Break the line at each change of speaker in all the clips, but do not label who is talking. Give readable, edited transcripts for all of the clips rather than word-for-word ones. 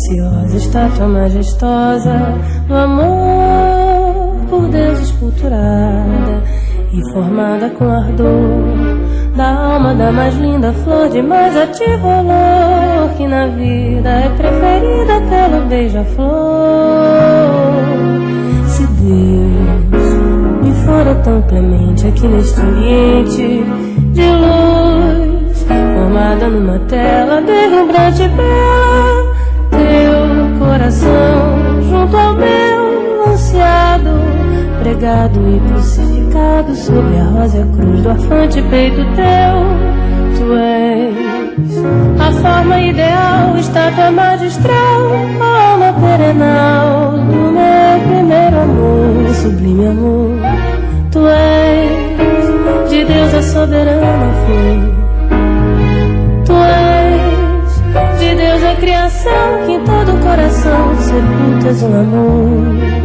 preciosa, estátua majestosa do amor por Deus esculturada e formada com ardor da alma da mais linda flor de mais ativo olor, que na vida é preferida pelo beija-flor. Se Deus me fora tão clemente aqui neste ambiente de luz, formada numa tela deslumbrante e bela, teu coração junto ao meu ansiado, pregado e crucificado sobre a rósea cruz do afante peito teu. Tu és a forma ideal, estátua magistral, a alma perenal do meu primeiro amor, sublime amor. Tu és de Deus a soberana flor. Tu és de Deus a criação, que em todo o coração sepultas um amor.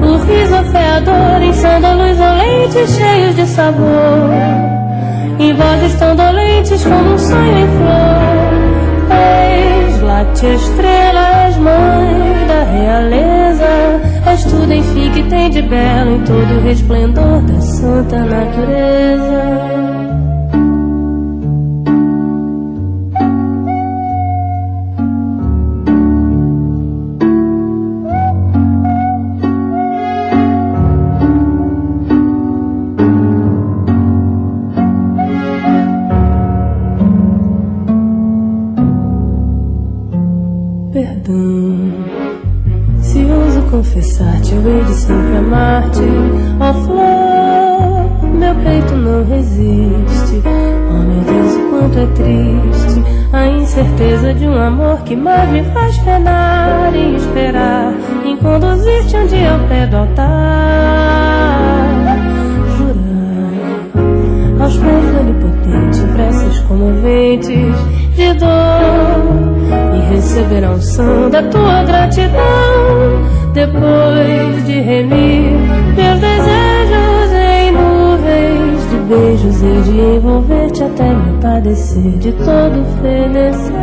O riso afeador em sândalos olentes cheios de sabor, em vozes tão dolentes como um sonho em flor. És láctea estrela, és mãe da realeza, és tudo enfim que tem de belo em todo o resplendor da santa natureza. Se ouso confessar-te, eu hei de sempre amar-te, ó flor, meu peito não resiste. Oh meu Deus, o quanto é triste a incerteza de um amor que mais me faz penar e esperar em conduzir-te um dia ao pé do altar. Jurar aos pés do onipotente preces comoventes de dor e receber a unção da tua gratidão, depois de remir meus desejos em nuvens de beijos e de envolver-te até me padecer de todo fenecer.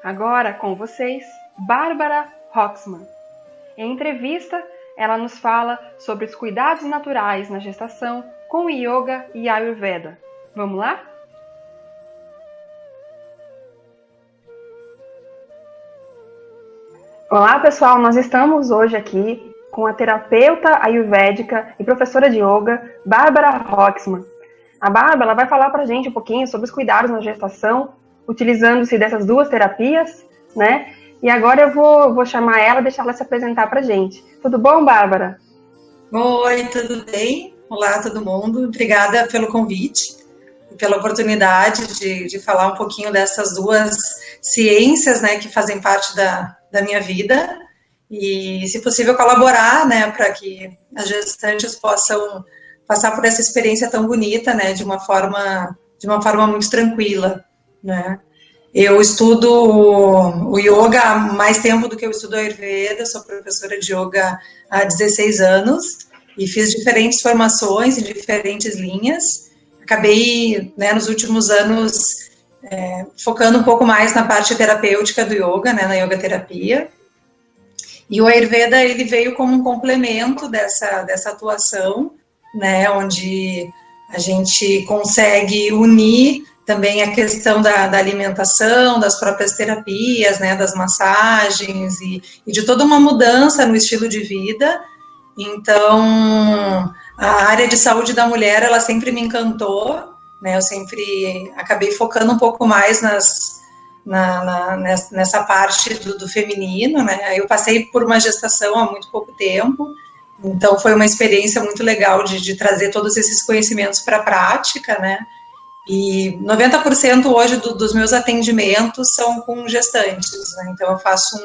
Agora, com vocês, Bárbara Roxman. Em entrevista, ela nos fala sobre os cuidados naturais na gestação com Yoga e Ayurveda. Vamos lá? Olá, pessoal! Nós estamos hoje aqui com a terapeuta ayurvédica e professora de yoga, Bárbara Roxman. A Bárbara ela vai falar para a gente um pouquinho sobre os cuidados na gestação, utilizando-se dessas duas terapias, né? E agora eu vou chamar ela e deixar ela se apresentar para a gente. Tudo bom, Bárbara?
Oi, tudo bem? Olá, todo mundo. Obrigada pelo convite e pela oportunidade de falar um pouquinho dessas duas ciências, né, que fazem parte da minha vida e, se possível, colaborar, né, para que as gestantes possam passar por essa experiência tão bonita, né, de uma forma muito tranquila. Né? Eu estudo o yoga há mais tempo do que eu estudo a Ayurveda, sou professora de yoga há 16 anos e fiz diferentes formações em diferentes linhas. Acabei, né, nos últimos anos, focando um pouco mais na parte terapêutica do yoga, né, na yoga terapia. E o Ayurveda ele veio como um complemento dessa atuação, né, onde a gente consegue unir também a questão da alimentação, das próprias terapias, né, das massagens e de toda uma mudança no estilo de vida. Então, a área de saúde da mulher, ela sempre me encantou, né, eu sempre acabei focando um pouco mais nessa parte do feminino, né, eu passei por uma gestação há muito pouco tempo, Então, foi uma experiência muito legal de trazer todos esses conhecimentos para a prática, né? E 90% hoje dos meus atendimentos são com gestantes, né? Então, eu faço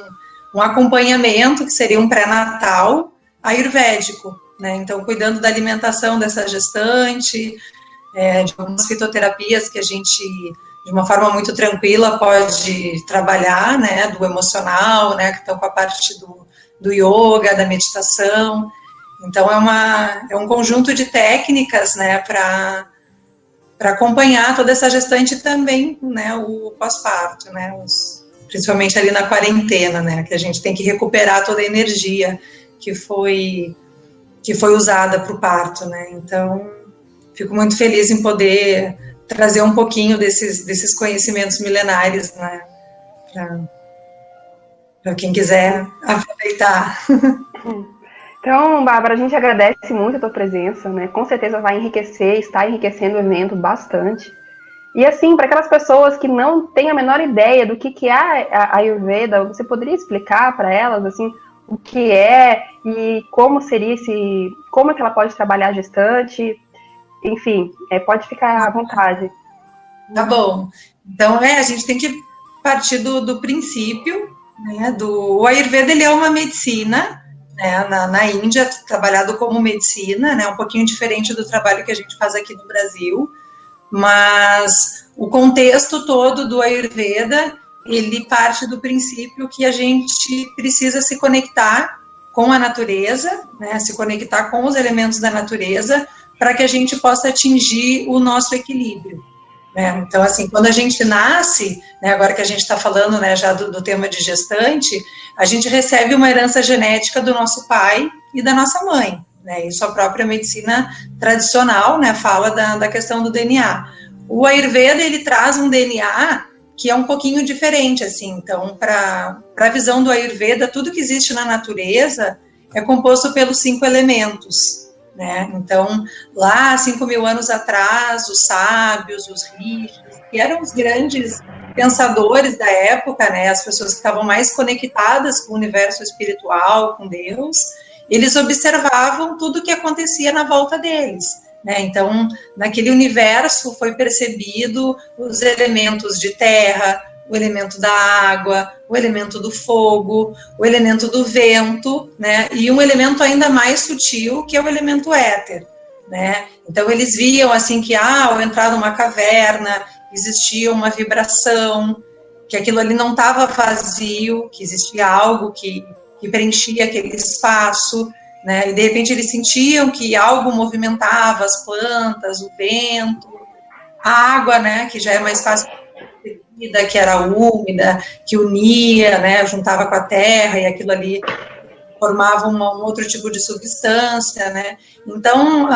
um acompanhamento, que seria um pré-natal ayurvédico, né? Então, cuidando da alimentação dessa gestante, de algumas fitoterapias que a gente, de uma forma muito tranquila, pode trabalhar, né? Do emocional, né? Que estão com a parte do yoga, da meditação. Então, é um conjunto de técnicas, né? Para acompanhar toda essa gestante também, né? O pós-parto, né? Principalmente ali na quarentena, né? Que a gente tem que recuperar toda a energia que foi usada para o parto, né? Então, fico muito feliz em poder trazer um pouquinho desses conhecimentos milenares, né? Para quem quiser aproveitar.
Então, Bárbara, a gente agradece muito a tua presença, né? Com certeza vai enriquecer, está enriquecendo o evento bastante. E assim, para aquelas pessoas que não têm a menor ideia do que é a Ayurveda, você poderia explicar para elas, assim, o que é e como seria como é que ela pode trabalhar a gestante? Enfim, pode ficar à vontade.
Tá bom. Então, a gente tem que partir do princípio, né? O Ayurveda, ele é uma medicina, né, na Índia, trabalhado como medicina, né, um pouquinho diferente do trabalho que a gente faz aqui no Brasil, mas o contexto todo do Ayurveda, ele parte do princípio que a gente precisa se conectar com a natureza, né, se conectar com os elementos da natureza, para que a gente possa atingir o nosso equilíbrio. Né? Então, assim, quando a gente nasce, né, agora que a gente está falando, né, já do tema de gestante, a gente recebe uma herança genética do nosso pai e da nossa mãe, né? Isso a própria medicina tradicional, né, fala da questão do DNA. O Ayurveda, ele traz um DNA que é um pouquinho diferente, assim. Então, para a visão do Ayurveda, tudo que existe na natureza é composto pelos 5 elementos. Né? Então, lá 5.000 anos atrás, os sábios, os rishis, que eram os grandes pensadores da época, né? As pessoas que estavam mais conectadas com o universo espiritual, com Deus, eles observavam tudo o que acontecia na volta deles. Né? Então, naquele universo foi percebido os elementos de terra, o elemento da água, o elemento do fogo, o elemento do vento, né? E um elemento ainda mais sutil, que é o elemento éter, né? Então, eles viam, assim, que, ao entrar numa caverna, existia uma vibração, que aquilo ali não estava vazio, que existia algo que preenchia aquele espaço, né? E, de repente, eles sentiam que algo movimentava as plantas, o vento, a água, né? Que já é mais fácil, que era úmida, que unia, né, juntava com a terra, e aquilo ali formava um outro tipo de substância, né. Então,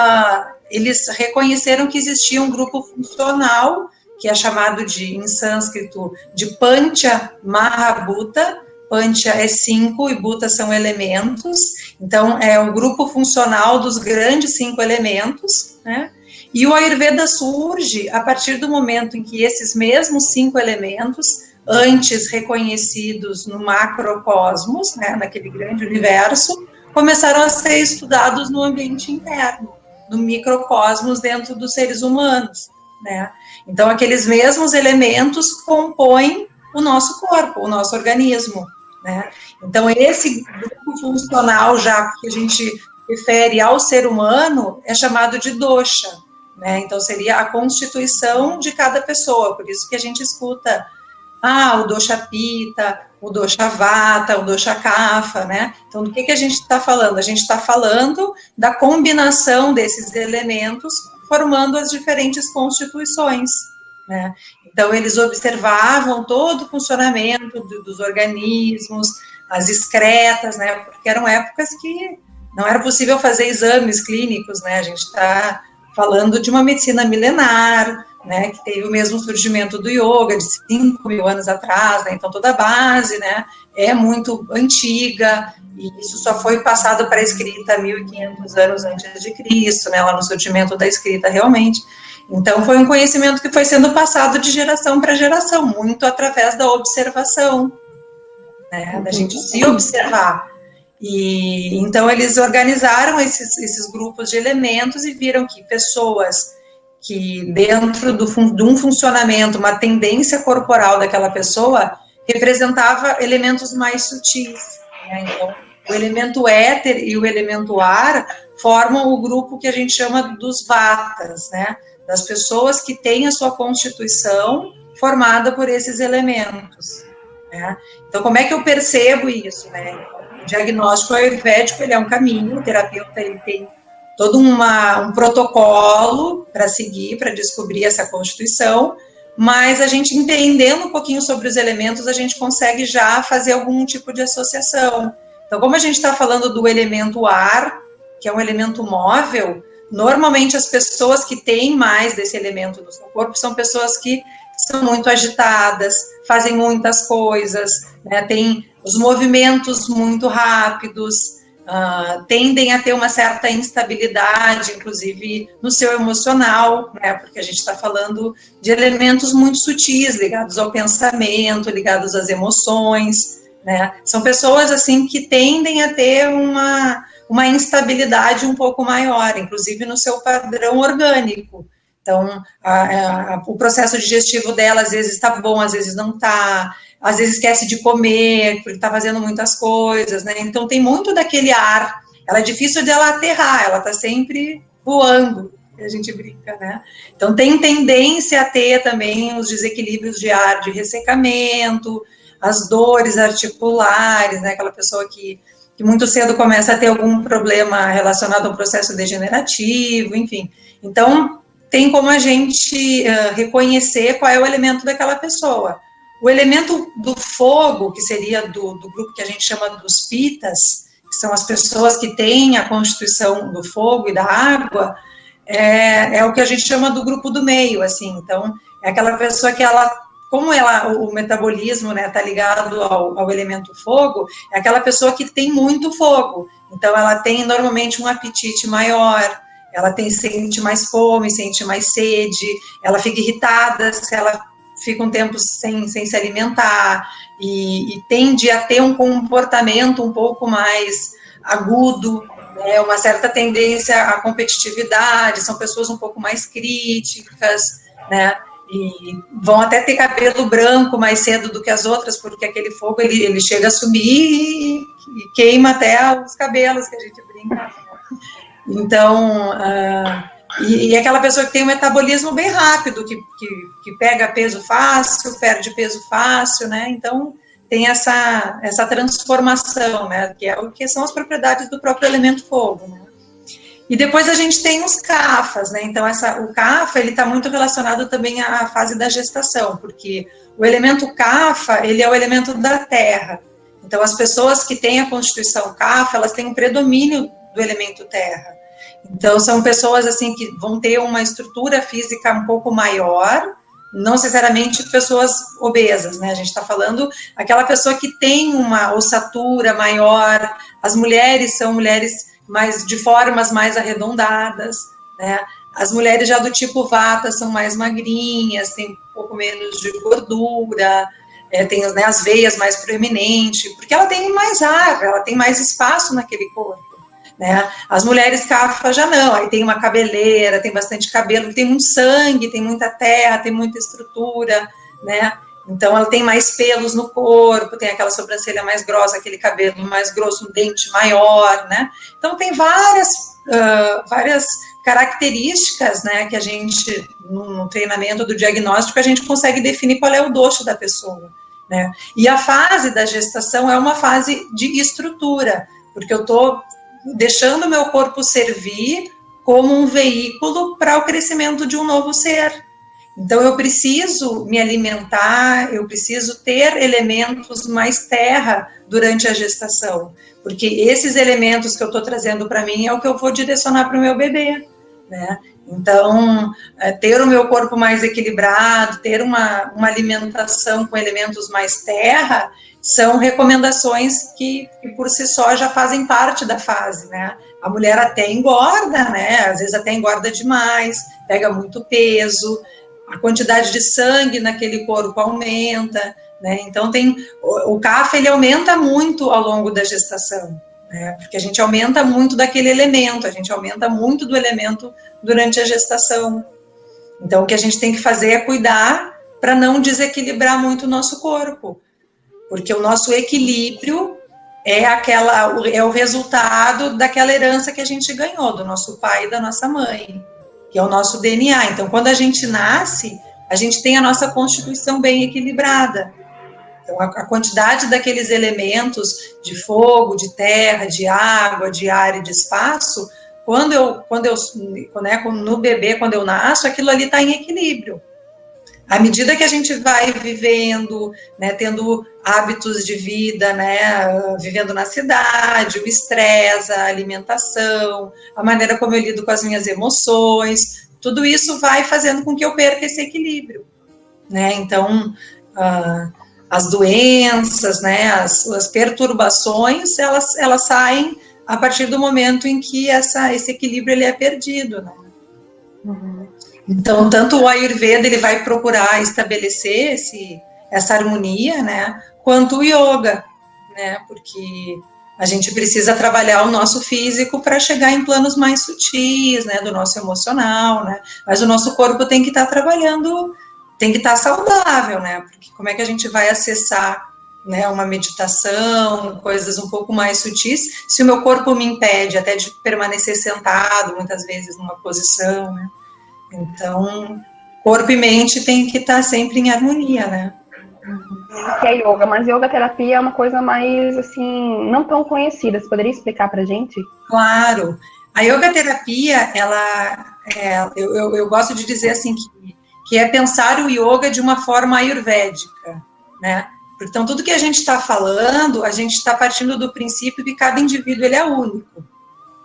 eles reconheceram que existia um grupo funcional, que é chamado em sânscrito, de Pancha Mahabhuta. Pancha é 5 e Bhuta são elementos. Então, é o grupo funcional dos grandes 5 elementos, né. E o Ayurveda surge a partir do momento em que esses mesmos 5 elementos, antes reconhecidos no macrocosmos, né, naquele grande universo, começaram a ser estudados no ambiente interno, no microcosmos dentro dos seres humanos. Né? Então, aqueles mesmos elementos compõem o nosso corpo, o nosso organismo. Né? Então, esse grupo funcional, já que a gente refere ao ser humano, é chamado de dosha. Né? Então, seria a constituição de cada pessoa, por isso que a gente escuta o dosha Pitta, o dosha Vata, o dosha Kapha, né? Então, do que a gente está falando? A gente está falando da combinação desses elementos formando as diferentes constituições, né? Então, eles observavam todo o funcionamento dos organismos, as excretas, né? Porque eram épocas que não era possível fazer exames clínicos, né? A gente está falando de uma medicina milenar, né, que teve o mesmo surgimento do yoga de 5.000 anos atrás, né, então toda a base, né, é muito antiga, e isso só foi passado para a escrita 1.500 anos antes de Cristo, né, lá no surgimento da escrita realmente. Então foi um conhecimento que foi sendo passado de geração para geração, muito através da observação, né, da gente se observar. E então eles organizaram esses grupos de elementos e viram que pessoas que dentro de um funcionamento, uma tendência corporal daquela pessoa, representava elementos mais sutis, né? Então, o elemento éter e o elemento ar formam o grupo que a gente chama dos vatas, né? Das pessoas que têm a sua constituição formada por esses elementos, né? Então, como é que eu percebo isso, né? O diagnóstico ayurvédico, ele é um caminho, o terapeuta, ele tem todo um protocolo para seguir, para descobrir essa constituição, mas a gente entendendo um pouquinho sobre os elementos, a gente consegue já fazer algum tipo de associação. Então, como a gente está falando do elemento ar, que é um elemento móvel, normalmente as pessoas que têm mais desse elemento no seu corpo são pessoas que são muito agitadas, fazem muitas coisas, né, têm os movimentos muito rápidos, tendem a ter uma certa instabilidade, inclusive no seu emocional, né, porque a gente está falando de elementos muito sutis, ligados ao pensamento, ligados às emoções, né, são pessoas assim que tendem a ter uma instabilidade um pouco maior, inclusive no seu padrão orgânico. Então, o processo digestivo dela às vezes está bom, às vezes não está, às vezes esquece de comer, porque está fazendo muitas coisas, né? Então, tem muito daquele ar, ela é difícil dela aterrar, ela está sempre voando, a gente brinca, né? Então, tem tendência a ter também os desequilíbrios de ar, de ressecamento, as dores articulares, né? Aquela pessoa que muito cedo começa a ter algum problema relacionado ao processo degenerativo, enfim. Então, tem como a gente reconhecer qual é o elemento daquela pessoa. O elemento do fogo, que seria do grupo que a gente chama dos pitas, que são as pessoas que têm a constituição do fogo e da água, é o que a gente chama do grupo do meio, assim. Então, é aquela pessoa que o metabolismo, né, tá ligado ao elemento fogo, é aquela pessoa que tem muito fogo. Então, ela tem normalmente um apetite maior, ela sente mais fome, sente mais sede, ela fica irritada se ela fica um tempo sem se alimentar, e tende a ter um comportamento um pouco mais agudo, né, uma certa tendência à competitividade, são pessoas um pouco mais críticas, né, e vão até ter cabelo branco mais cedo do que as outras, porque aquele fogo ele chega a subir e queima até os cabelos, que a gente brinca. Então, e aquela pessoa que tem um metabolismo bem rápido, que pega peso fácil, perde peso fácil, né? Então, tem essa transformação, né? Que são as propriedades do próprio elemento fogo, né? E depois a gente tem os Kaphas, né? Então, o Kapha, ele está muito relacionado também à fase da gestação, porque o elemento Kapha, ele é o elemento da terra. Então, as pessoas que têm a constituição Kapha, elas têm um predomínio do elemento terra. Então, são pessoas assim que vão ter uma estrutura física um pouco maior, não necessariamente pessoas obesas, né? A gente está falando aquela pessoa que tem uma ossatura maior, as mulheres são mulheres de formas mais arredondadas, né? As mulheres já do tipo Vata são mais magrinhas, tem um pouco menos de gordura, tem, né, as veias mais proeminentes, porque ela tem mais ar, ela tem mais espaço naquele corpo, né? As mulheres Kapha já não, aí tem uma cabeleira, tem bastante cabelo, tem muito sangue, tem muita terra, tem muita estrutura, né? Então ela tem mais pelos no corpo, tem aquela sobrancelha mais grossa, aquele cabelo mais grosso, um dente maior, né? Então tem várias características, né, que a gente, no treinamento do diagnóstico, a gente consegue definir qual é o dosho da pessoa, né? E a fase da gestação é uma fase de estrutura, porque eu estou deixando o meu corpo servir como um veículo para o crescimento de um novo ser. Então, eu preciso me alimentar, eu preciso ter elementos mais terra durante a gestação, porque esses elementos que eu estou trazendo para mim é o que eu vou direcionar para o meu bebê, né? Então, ter o meu corpo mais equilibrado, ter uma alimentação com elementos mais terra, são recomendações que por si só já fazem parte da fase, né? A mulher até engorda, né? Às vezes até engorda demais, pega muito peso, a quantidade de sangue naquele corpo aumenta, né? Então o Kapha, ele aumenta muito ao longo da gestação, né? Porque a gente aumenta muito daquele elemento, a gente aumenta muito do elemento durante a gestação. Então, o que a gente tem que fazer é cuidar para não desequilibrar muito o nosso corpo, porque o nosso equilíbrio é o resultado daquela herança que a gente ganhou do nosso pai e da nossa mãe, que é o nosso DNA. Então, quando a gente nasce, a gente tem a nossa constituição bem equilibrada. Então, a quantidade daqueles elementos de fogo, de terra, de água, de ar e de espaço, no bebê, quando eu nasço, aquilo ali está em equilíbrio. À medida que a gente vai vivendo, né, tendo hábitos de vida, né, vivendo na cidade, o estresse, a alimentação, a maneira como eu lido com as minhas emoções, tudo isso vai fazendo com que eu perca esse equilíbrio, né? Então, as doenças, né, as perturbações, elas saem a partir do momento em que esse equilíbrio ele é perdido, né? Uhum. Então, tanto o Ayurveda ele vai procurar estabelecer essa harmonia, né, quanto o Yoga, né, porque a gente precisa trabalhar o nosso físico para chegar em planos mais sutis, né, do nosso emocional, né, mas o nosso corpo tem que estar trabalhando, tem que estar saudável, né, porque como é que a gente vai acessar, né, uma meditação, coisas um pouco mais sutis, se o meu corpo me impede até de permanecer sentado, muitas vezes numa posição, né. Então, corpo e mente tem que estar sempre em harmonia, né?
Que é yoga, mas yoga terapia é uma coisa mais, assim, não tão conhecida. Você poderia explicar pra gente?
Claro. A yoga terapia, eu gosto de dizer assim, que é pensar o yoga de uma forma ayurvédica, né? Então, tudo que a gente está falando, a gente está partindo do princípio que cada indivíduo ele é único,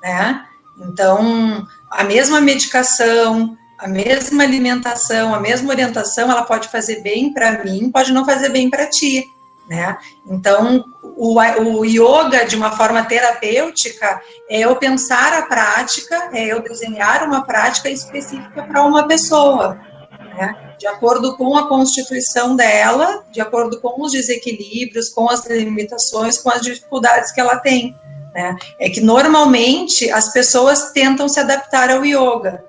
né? Então, a mesma medicação, a mesma alimentação, a mesma orientação, ela pode fazer bem para mim, pode não fazer bem para ti, né? Então, o yoga, de uma forma terapêutica, é eu pensar a prática, é eu desenhar uma prática específica para uma pessoa, né? De acordo com a constituição dela, de acordo com os desequilíbrios, com as limitações, com as dificuldades que ela tem, né? É que, normalmente, as pessoas tentam se adaptar ao yoga.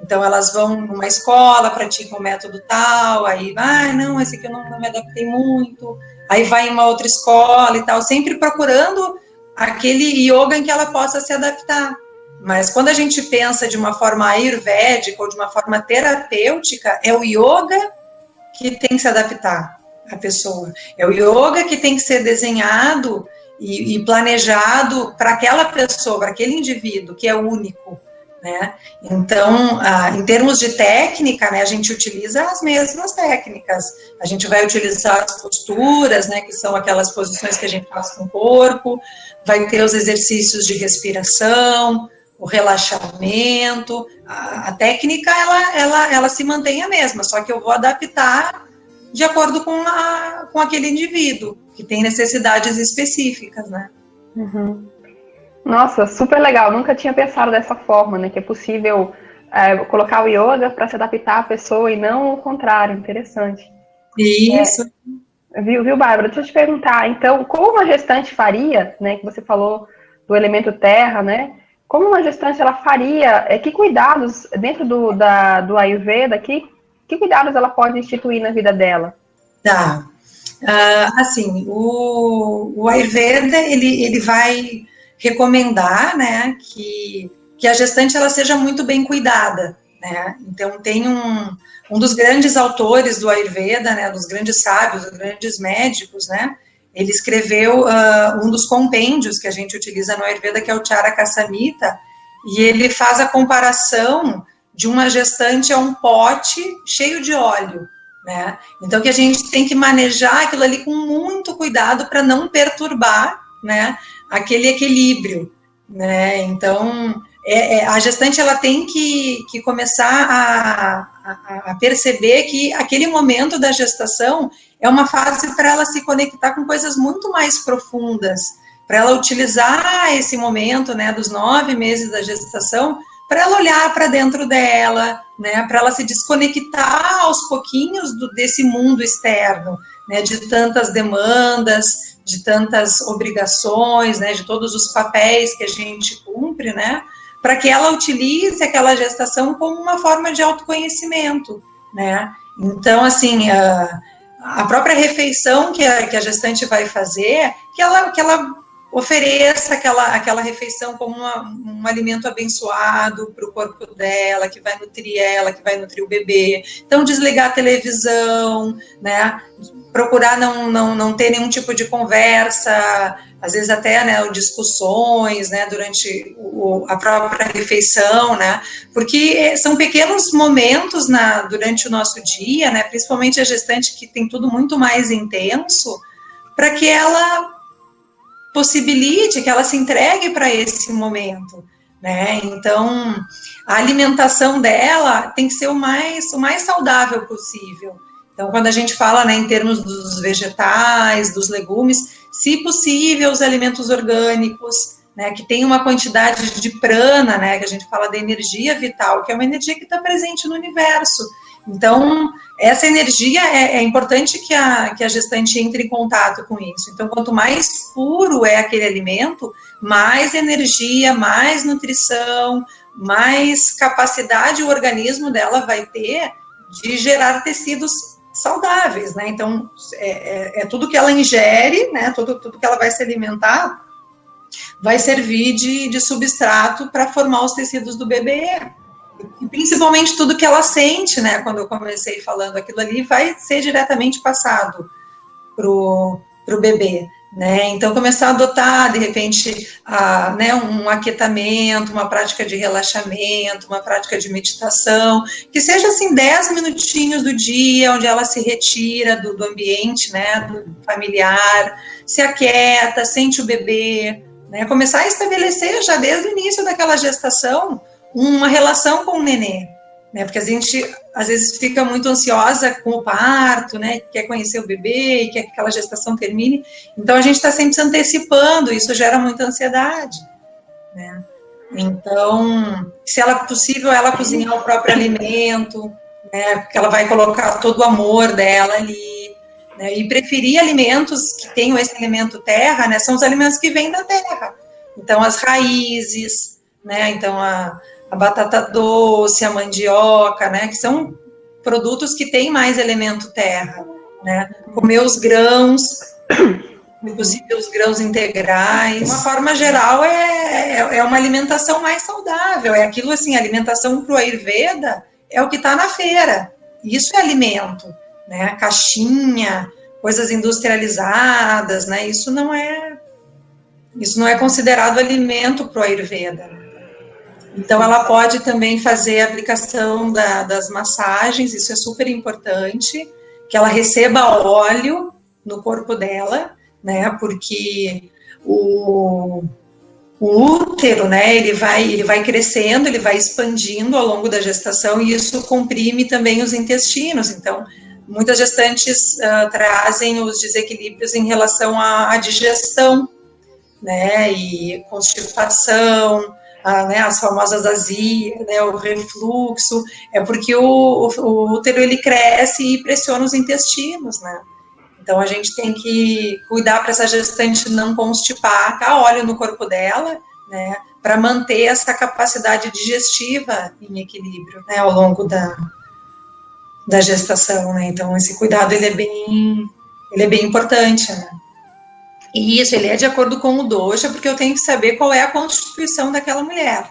Então, elas vão numa escola, praticam o método tal, aí, não, esse aqui eu não me adaptei muito, aí vai em uma outra escola e tal, sempre procurando aquele yoga em que ela possa se adaptar. Mas quando a gente pensa de uma forma ayurvédica ou de uma forma terapêutica, é o yoga que tem que se adaptar à pessoa. É o yoga que tem que ser desenhado e planejado para aquela pessoa, para aquele indivíduo que é único, né? Então, em termos de técnica, né, a gente utiliza as mesmas técnicas. A gente vai utilizar as posturas, né, que são aquelas posições que a gente faz com o corpo, vai ter os exercícios de respiração, o relaxamento. A técnica, ela se mantém a mesma, só que eu vou adaptar de acordo com aquele indivíduo, que tem necessidades específicas, né?
Uhum. Nossa, super legal. Nunca tinha pensado dessa forma, né? Que é possível colocar o yoga para se adaptar à pessoa e não o contrário. Interessante.
Isso.
Viu, Bárbara? Deixa eu te perguntar, então, como uma gestante faria, né? Que você falou do elemento terra, né? Como uma gestante ela faria, que cuidados, dentro do Ayurveda, que cuidados ela pode instituir na vida dela?
Tá. Assim, o Ayurveda, ele vai recomendar, né, que a gestante ela seja muito bem cuidada, né? Então, tem um dos grandes autores do Ayurveda, né, dos grandes sábios, dos grandes médicos, né, ele escreveu um dos compêndios que a gente utiliza no Ayurveda, que é o Charaka Samhita, e ele faz a comparação de uma gestante a um pote cheio de óleo, né? Então, que a gente tem que manejar aquilo ali com muito cuidado para não perturbar, né, aquele equilíbrio, né? Então, a gestante ela tem que começar a perceber que aquele momento da gestação é uma fase para ela se conectar com coisas muito mais profundas, para ela utilizar esse momento, né, dos 9 meses da gestação, para ela olhar para dentro dela, né, para ela se desconectar aos pouquinhos desse mundo externo, né, de tantas demandas, de tantas obrigações, né, de todos os papéis que a gente cumpre, né, para que ela utilize aquela gestação como uma forma de autoconhecimento, né. Então, assim, a própria refeição que a gestante vai fazer, que ela ofereça aquela refeição como um alimento abençoado para o corpo dela, que vai nutrir ela, que vai nutrir o bebê. Então, desligar a televisão, né? Procurar não ter nenhum tipo de conversa, às vezes até, né, discussões, né, durante a própria refeição, né? Porque são pequenos momentos durante o nosso dia, né? Principalmente a gestante que tem tudo muito mais intenso, para que ela possibilite, que ela se entregue para esse momento, né? Então, a alimentação dela tem que ser o mais saudável possível. Então, quando a gente fala, né, em termos dos vegetais, dos legumes, se possível, os alimentos orgânicos, né, que tem uma quantidade de prana, né, que a gente fala da energia vital, que é uma energia que está presente no universo. Então, essa energia é importante que a gestante entre em contato com isso. Então, quanto mais puro é aquele alimento, mais energia, mais nutrição, mais capacidade o organismo dela vai ter de gerar tecidos saudáveis, né? Então, é tudo que ela ingere, né? Tudo que ela vai se alimentar vai servir de substrato para formar os tecidos do bebê. E principalmente tudo que ela sente, né, quando eu comecei falando aquilo ali, vai ser diretamente passado pro bebê, né, então começar a adotar, de repente, né, um aquietamento, uma prática de relaxamento, uma prática de meditação, que seja, assim, 10 minutinhos do dia, onde ela se retira do ambiente, né, do familiar, se aquieta, sente o bebê, né, começar a estabelecer já desde o início daquela gestação, uma relação com o nenê, né, porque a gente às vezes fica muito ansiosa com o parto, né, quer conhecer o bebê, quer que aquela gestação termine, então a gente está sempre se antecipando, isso gera muita ansiedade, né, então, se ela possível, ela cozinhar o próprio alimento, né, porque ela vai colocar todo o amor dela ali, né, e preferir alimentos que tenham esse elemento terra, né, são os alimentos que vêm da terra, então as raízes, né, então a batata doce, a mandioca, né, que são produtos que têm mais elemento terra, né, comer os grãos, inclusive os grãos integrais, de uma forma geral é uma alimentação mais saudável, é aquilo assim, a alimentação para o Ayurveda é o que está na feira, isso é alimento, né, caixinha, coisas industrializadas, né, isso não é considerado alimento para o Ayurveda. Então, ela pode também fazer a aplicação das massagens, isso é super importante, que ela receba óleo no corpo dela, né, porque o útero, né, ele vai crescendo, ele vai expandindo ao longo da gestação e isso comprime também os intestinos, então, muitas gestantes trazem os desequilíbrios em relação à digestão, né, e constipação, né, as famosas azias, né, o refluxo, é porque o útero ele cresce e pressiona os intestinos, né? Então a gente tem que cuidar para essa gestante não constipar, tá óleo no corpo dela, né, para manter essa capacidade digestiva em equilíbrio, né, ao longo da gestação, né? Então esse cuidado ele é bem importante, né? E isso, ele é de acordo com o dosha, porque eu tenho que saber qual é a constituição daquela mulher.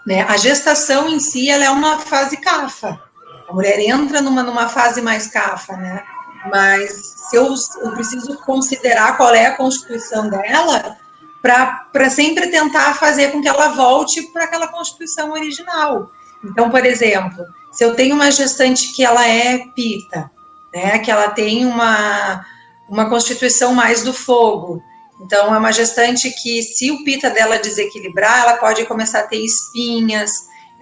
Né? A gestação em si, ela é uma fase kapha. A mulher entra numa fase mais kapha, né? Mas eu preciso considerar qual é a constituição dela para sempre tentar fazer com que ela volte para aquela constituição original. Então, por exemplo, se eu tenho uma gestante que ela é pita, né? Que ela tem uma constituição mais do fogo. Então, é uma gestante que, se o pita dela desequilibrar, ela pode começar a ter espinhas,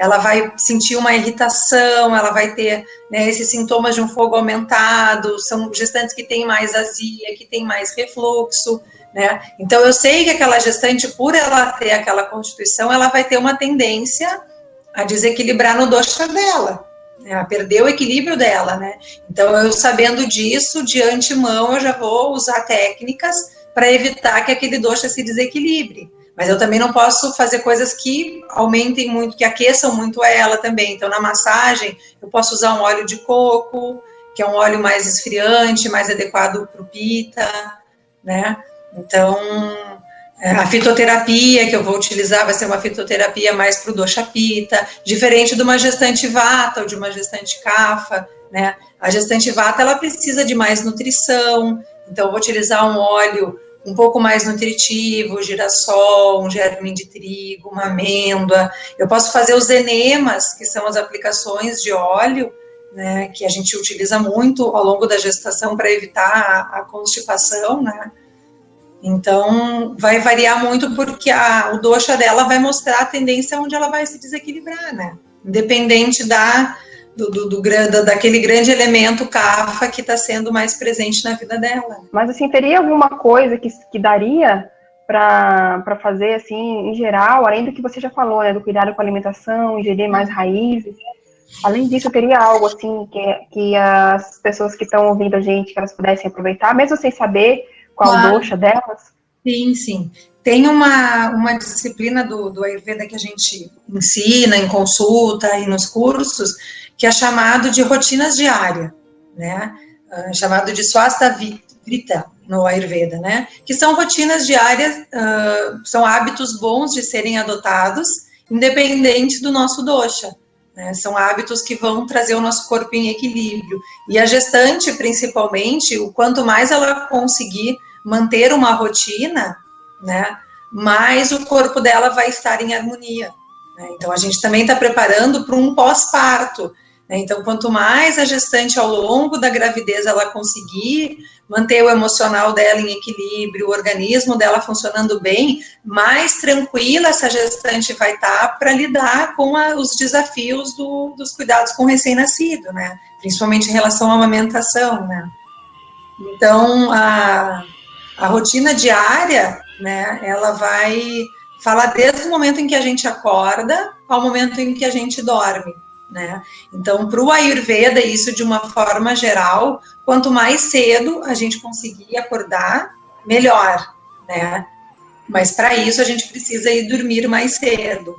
ela vai sentir uma irritação, ela vai ter, né, esses sintomas de um fogo aumentado, são gestantes que têm mais azia, que têm mais refluxo, né? Então eu sei que aquela gestante, por ela ter aquela constituição, ela vai ter uma tendência a desequilibrar no dosha dela, né, a perder o equilíbrio dela, né? Então eu, sabendo disso, de antemão eu já vou usar técnicas para evitar que aquele dosha se desequilibre. Mas eu também não posso fazer coisas que aumentem muito, que aqueçam muito ela também. Então, na massagem, eu posso usar um óleo de coco, que é um óleo mais esfriante, mais adequado para o pita, né? Então, a fitoterapia que eu vou utilizar vai ser uma fitoterapia mais para o dosha pita, diferente de uma gestante vata ou de uma gestante kapha, né? A gestante vata, ela precisa de mais nutrição, então eu vou utilizar um óleo um pouco mais nutritivo, girassol, um germe de trigo, uma amêndoa. Eu posso fazer os enemas, que são as aplicações de óleo, né, que a gente utiliza muito ao longo da gestação para evitar a constipação, né? Então, vai variar muito porque o dosha dela vai mostrar a tendência onde ela vai se desequilibrar, né? Independente daquele grande elemento kapha que está sendo mais presente na vida dela.
Mas, assim, teria alguma coisa que daria para fazer, assim, em geral, além do que você já falou, né, do cuidado com a alimentação, ingerir mais raízes? Além disso, teria algo, assim, que as pessoas que estão ouvindo a gente, que elas pudessem aproveitar, mesmo sem saber qual o dosha delas?
Sim, sim. Tem uma disciplina do Ayurveda que a gente ensina em consulta e nos cursos, que é chamado de rotinas diárias, né? Chamado de Swasta Vrita no Ayurveda, né? Que são rotinas diárias, são hábitos bons de serem adotados, independente do nosso dosha, né? São hábitos que vão trazer o nosso corpo em equilíbrio. E a gestante, principalmente, o quanto mais ela conseguir manter uma rotina, né, mais o corpo dela vai estar em harmonia, né? Então a gente também está preparando para um pós-parto, né? Então quanto mais a gestante ao longo da gravidez ela conseguir manter o emocional dela em equilíbrio, o organismo dela funcionando bem, mais tranquila essa gestante vai estar para lidar com os desafios dos cuidados com o recém-nascido, né? Principalmente em relação à amamentação, né? Então a rotina diária, né, ela vai falar desde o momento em que a gente acorda ao momento em que a gente dorme, né? Então, para o Ayurveda, isso de uma forma geral, quanto mais cedo a gente conseguir acordar, melhor, né? Mas para isso a gente precisa ir dormir mais cedo.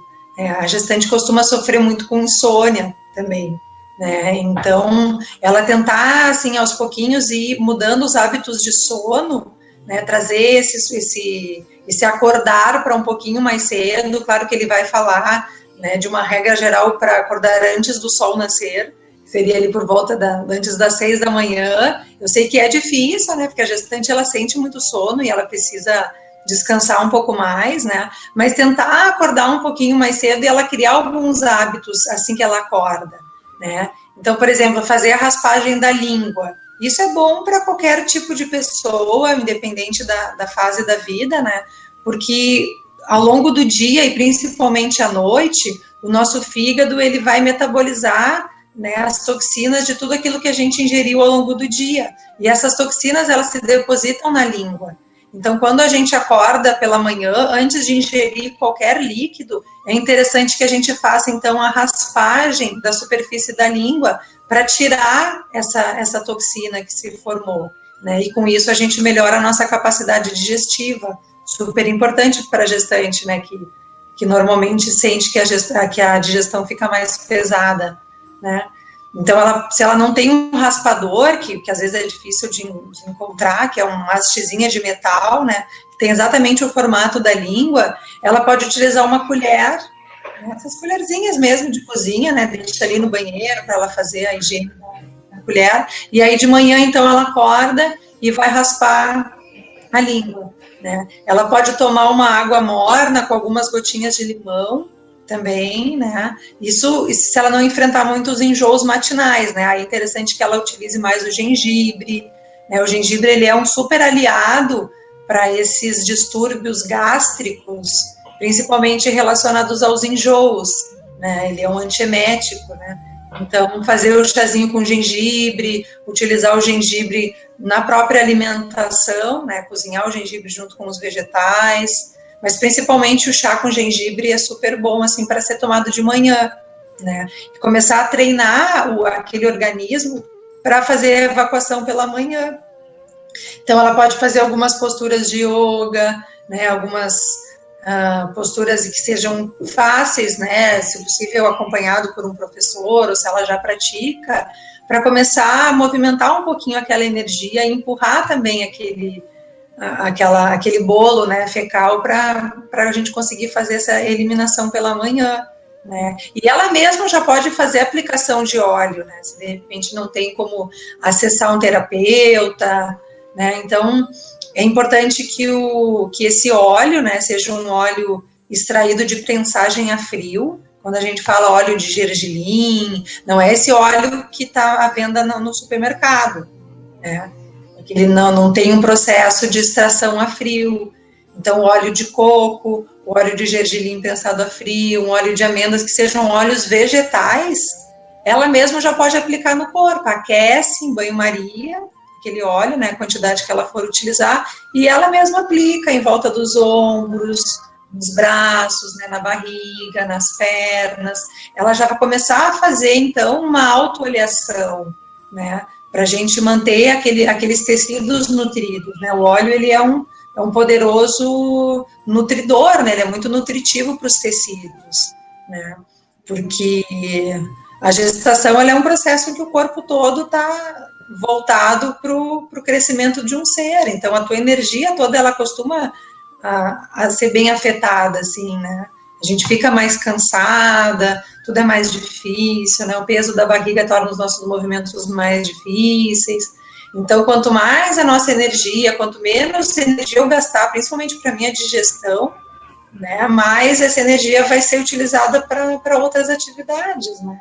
A gestante costuma sofrer muito com insônia também, né? Então, ela tentar, assim, aos pouquinhos ir mudando os hábitos de sono, né, trazer esse acordar para um pouquinho mais cedo. Claro que ele vai falar, né, de uma regra geral para acordar antes do sol nascer, seria ali por volta antes das 6 da manhã. Eu sei que é difícil, né, porque a gestante ela sente muito sono e ela precisa descansar um pouco mais, né, mas tentar acordar um pouquinho mais cedo e ela criar alguns hábitos assim que ela acorda, né. Então, por exemplo, fazer a raspagem da língua. Isso é bom para qualquer tipo de pessoa, independente da fase da vida, né? Porque ao longo do dia e principalmente à noite, o nosso fígado ele vai metabolizar, né, as toxinas de tudo aquilo que a gente ingeriu ao longo do dia. E essas toxinas elas se depositam na língua. Então, quando a gente acorda pela manhã, antes de ingerir qualquer líquido, é interessante que a gente faça, então, a raspagem da superfície da língua para tirar essa toxina que se formou, né? E com isso a gente melhora a nossa capacidade digestiva, super importante para a gestante, né? Que normalmente sente que a digestão fica mais pesada, né? Então, se ela não tem um raspador, que às vezes é difícil de encontrar, que é uma hastezinha de metal, né, que tem exatamente o formato da língua, ela pode utilizar uma colher, né, essas colherzinhas mesmo de cozinha, né, deixa ali no banheiro para ela fazer a higiene da colher, e aí de manhã, então, ela acorda e vai raspar a língua, né. Ela pode tomar uma água morna com algumas gotinhas de limão, também, né, isso se ela não enfrentar muitos enjoos matinais, né, aí é interessante que ela utilize mais o gengibre, né, o gengibre ele é um super aliado para esses distúrbios gástricos, principalmente relacionados aos enjoos, né? Ele é um antiemético, né? Então, fazer o chazinho com gengibre, utilizar o gengibre na própria alimentação, né? Cozinhar o gengibre junto com os vegetais, mas principalmente o chá com gengibre é super bom, assim, para ser tomado de manhã, né? E começar a treinar aquele organismo para fazer a evacuação pela manhã. Então, ela pode fazer algumas posturas de yoga, né? Algumas posturas que sejam fáceis, né, se possível acompanhado por um professor, ou se ela já pratica, para começar a movimentar um pouquinho aquela energia e empurrar também aquele bolo, né, fecal para a gente conseguir fazer essa eliminação pela manhã, né. E ela mesma já pode fazer aplicação de óleo, né, se de repente não tem como acessar um terapeuta, né, então é importante que esse óleo, né, seja um óleo extraído de prensagem a frio. Quando a gente fala óleo de gergelim, não é esse óleo que está à venda no supermercado, né? Ele não tem um processo de extração a frio. Então, óleo de coco, óleo de gergelim prensado a frio, um óleo de amêndoas, que sejam óleos vegetais, ela mesma já pode aplicar no corpo, aquece em banho-maria, aquele óleo, né, a quantidade que ela for utilizar, e ela mesma aplica em volta dos ombros, nos braços, né, na barriga, nas pernas. Ela já vai começar a fazer, então, uma autooliação, né, para a gente manter aqueles tecidos nutridos, né. O óleo, ele é um poderoso nutridor, né, ele é muito nutritivo para os tecidos, né, porque a gestação, ela é um processo em que o corpo todo está voltado para o crescimento de um ser, então a tua energia toda, ela costuma a ser bem afetada, assim, né, a gente fica mais cansada, tudo é mais difícil, né, o peso da barriga torna os nossos movimentos mais difíceis, então quanto mais a nossa energia, quanto menos energia eu gastar, principalmente para a minha digestão, né, mais essa energia vai ser utilizada para outras atividades, né.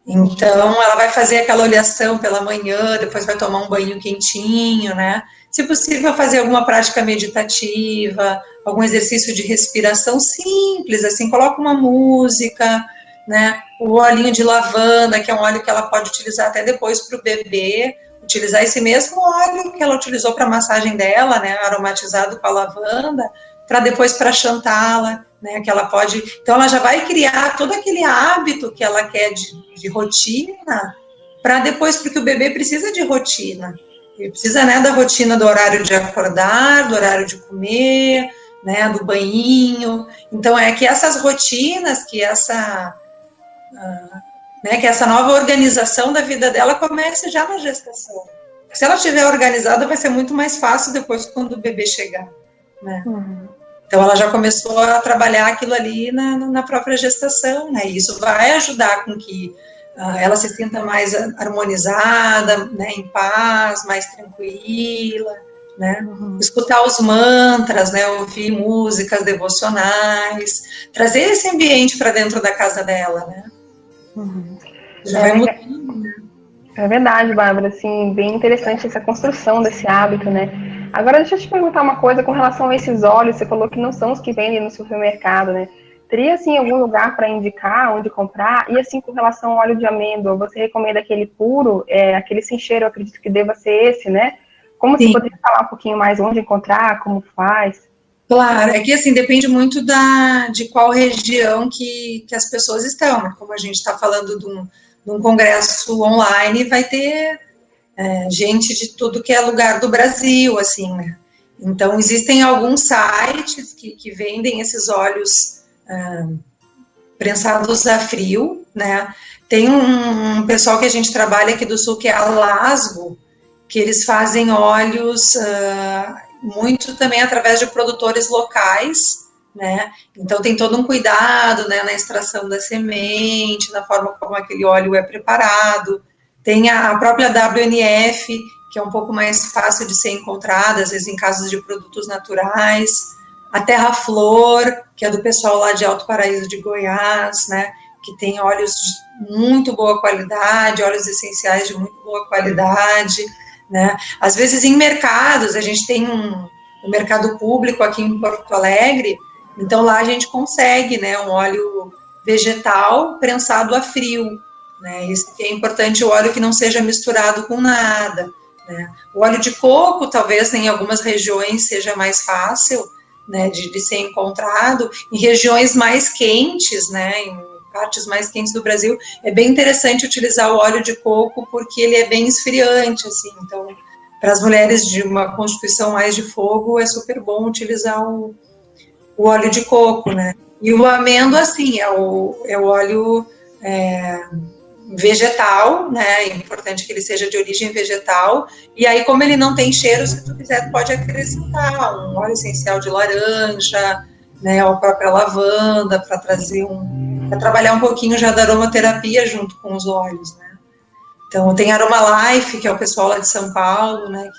Então, ela vai fazer aquela oleação pela manhã, depois vai tomar um banho quentinho, né? Se possível, fazer alguma prática meditativa, algum exercício de respiração simples, assim, coloca uma música, né? O olhinho de lavanda, que é um óleo que ela pode utilizar até depois para o bebê, utilizar esse mesmo óleo que ela utilizou para a massagem dela, né? Aromatizado com a lavanda, para depois para chantá-la, né, que ela pode, então ela já vai criar todo aquele hábito que ela quer de rotina, para depois, porque o bebê precisa de rotina, ele precisa, né, da rotina do horário de acordar, do horário de comer, né, do banhinho, então é que essas rotinas, que essa nova organização da vida dela comece já na gestação, se ela estiver organizada vai ser muito mais fácil depois quando o bebê chegar, né. Então, ela já começou a trabalhar aquilo ali na própria gestação, né? E isso vai ajudar com que ela se sinta mais harmonizada, né? Em paz, mais tranquila, né? Escutar os mantras, né? Ouvir músicas devocionais, trazer esse ambiente para dentro da casa dela, né? Já vai mudando, né?
É verdade, Bárbara, assim, bem interessante essa construção desse hábito, né? Agora, deixa eu te perguntar uma coisa com relação a esses óleos, você falou que não são os que vendem no supermercado, né? Teria, assim, algum lugar para indicar onde comprar? E, assim, com relação ao óleo de amêndoa, você recomenda aquele puro, aquele sem cheiro, eu acredito que deva ser esse, né? Como Sim. Você poderia falar um pouquinho mais onde encontrar, como faz?
Claro, é que, assim, depende muito de qual região que as pessoas estão, né? Como a gente está falando de um congresso online, vai ter gente de tudo que é lugar do Brasil, assim, né? Então, existem alguns sites que vendem esses óleos prensados a frio, né? Tem um pessoal que a gente trabalha aqui do Sul, que é a Lasgo, que eles fazem óleos muito também através de produtores locais, né? Então, tem todo um cuidado, né, na extração da semente, na forma como aquele óleo é preparado. Tem a própria WNF, que é um pouco mais fácil de ser encontrada, às vezes em casos de produtos naturais. A Terra Flor, que é do pessoal lá de Alto Paraíso de Goiás, né, que tem óleos de muito boa qualidade, óleos essenciais de muito boa qualidade, né. Às vezes em mercados, a gente tem um mercado público aqui em Porto Alegre, então lá a gente consegue, né, um óleo vegetal prensado a frio, né? Isso que é importante, o óleo que não seja misturado com nada, né? O óleo de coco, talvez em algumas regiões seja mais fácil, né, de ser encontrado. Em regiões mais quentes, né, em partes mais quentes do Brasil, é bem interessante utilizar o óleo de coco, porque ele é bem esfriante, assim. Então, para as mulheres de uma constituição mais de fogo, é super bom utilizar o óleo de coco, né? E o amêndoa, assim, é o óleo vegetal, né? É importante que ele seja de origem vegetal. E aí, como ele não tem cheiro, se tu quiser, tu pode acrescentar um óleo essencial de laranja, né? Ou a própria lavanda, para trabalhar um pouquinho já da aromaterapia junto com os óleos, né? Então, tem Aroma Life, que é o pessoal lá de São Paulo, né?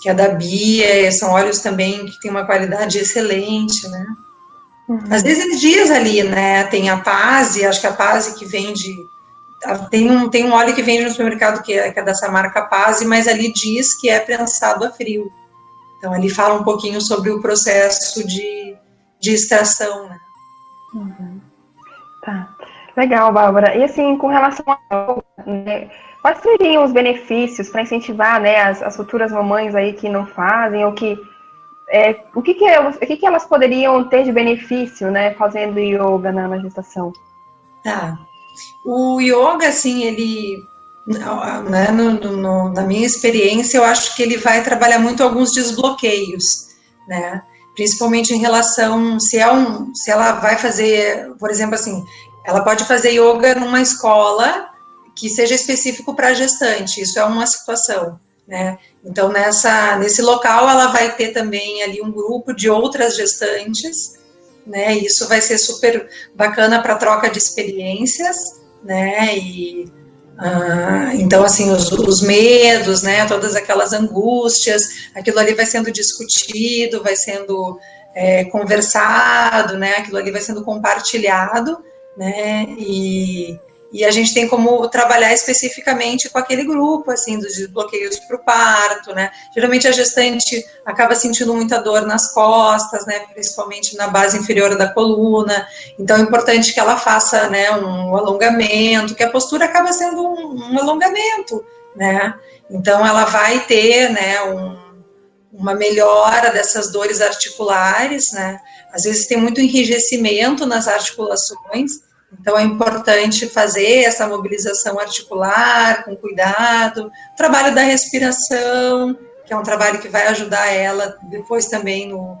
Que é da Bia, são óleos também que tem uma qualidade excelente, né? Às vezes ele diz ali, né? Tem a Pase, acho que a Pase que vende. Tem um óleo que vende no supermercado que é dessa marca Pase, mas ali diz que é prensado a frio. Então, ali fala um pouquinho sobre o processo de extração, né?
Tá. Legal, Bárbara. E assim, com relação a, né, quais seriam os benefícios para incentivar, né, as futuras mamães aí que não fazem, ou que o que elas poderiam ter de benefício, né, fazendo yoga na gestação?
Tá. O yoga, assim, ele, né, na minha experiência, eu acho que ele vai trabalhar muito alguns desbloqueios, né? Principalmente em relação, se ela vai fazer, por exemplo, assim, ela pode fazer yoga numa escola que seja específico para gestante, isso é uma situação, né? Então, nesse local, ela vai ter também ali um grupo de outras gestantes, né? Isso vai ser super bacana para troca de experiências, né? E então, assim, os medos, né? Todas aquelas angústias, aquilo ali vai sendo discutido, vai sendo conversado, né? Aquilo ali vai sendo compartilhado, né? E a gente tem como trabalhar especificamente com aquele grupo, assim, dos desbloqueios para o parto, né? Geralmente a gestante acaba sentindo muita dor nas costas, né? Principalmente na base inferior da coluna. Então é importante que ela faça, né, um alongamento, que a postura acaba sendo um alongamento, né? Então ela vai ter, né, uma melhora dessas dores articulares, né? Às vezes tem muito enrijecimento nas articulações. Então, é importante fazer essa mobilização articular com cuidado, o trabalho da respiração, que é um trabalho que vai ajudar ela depois também no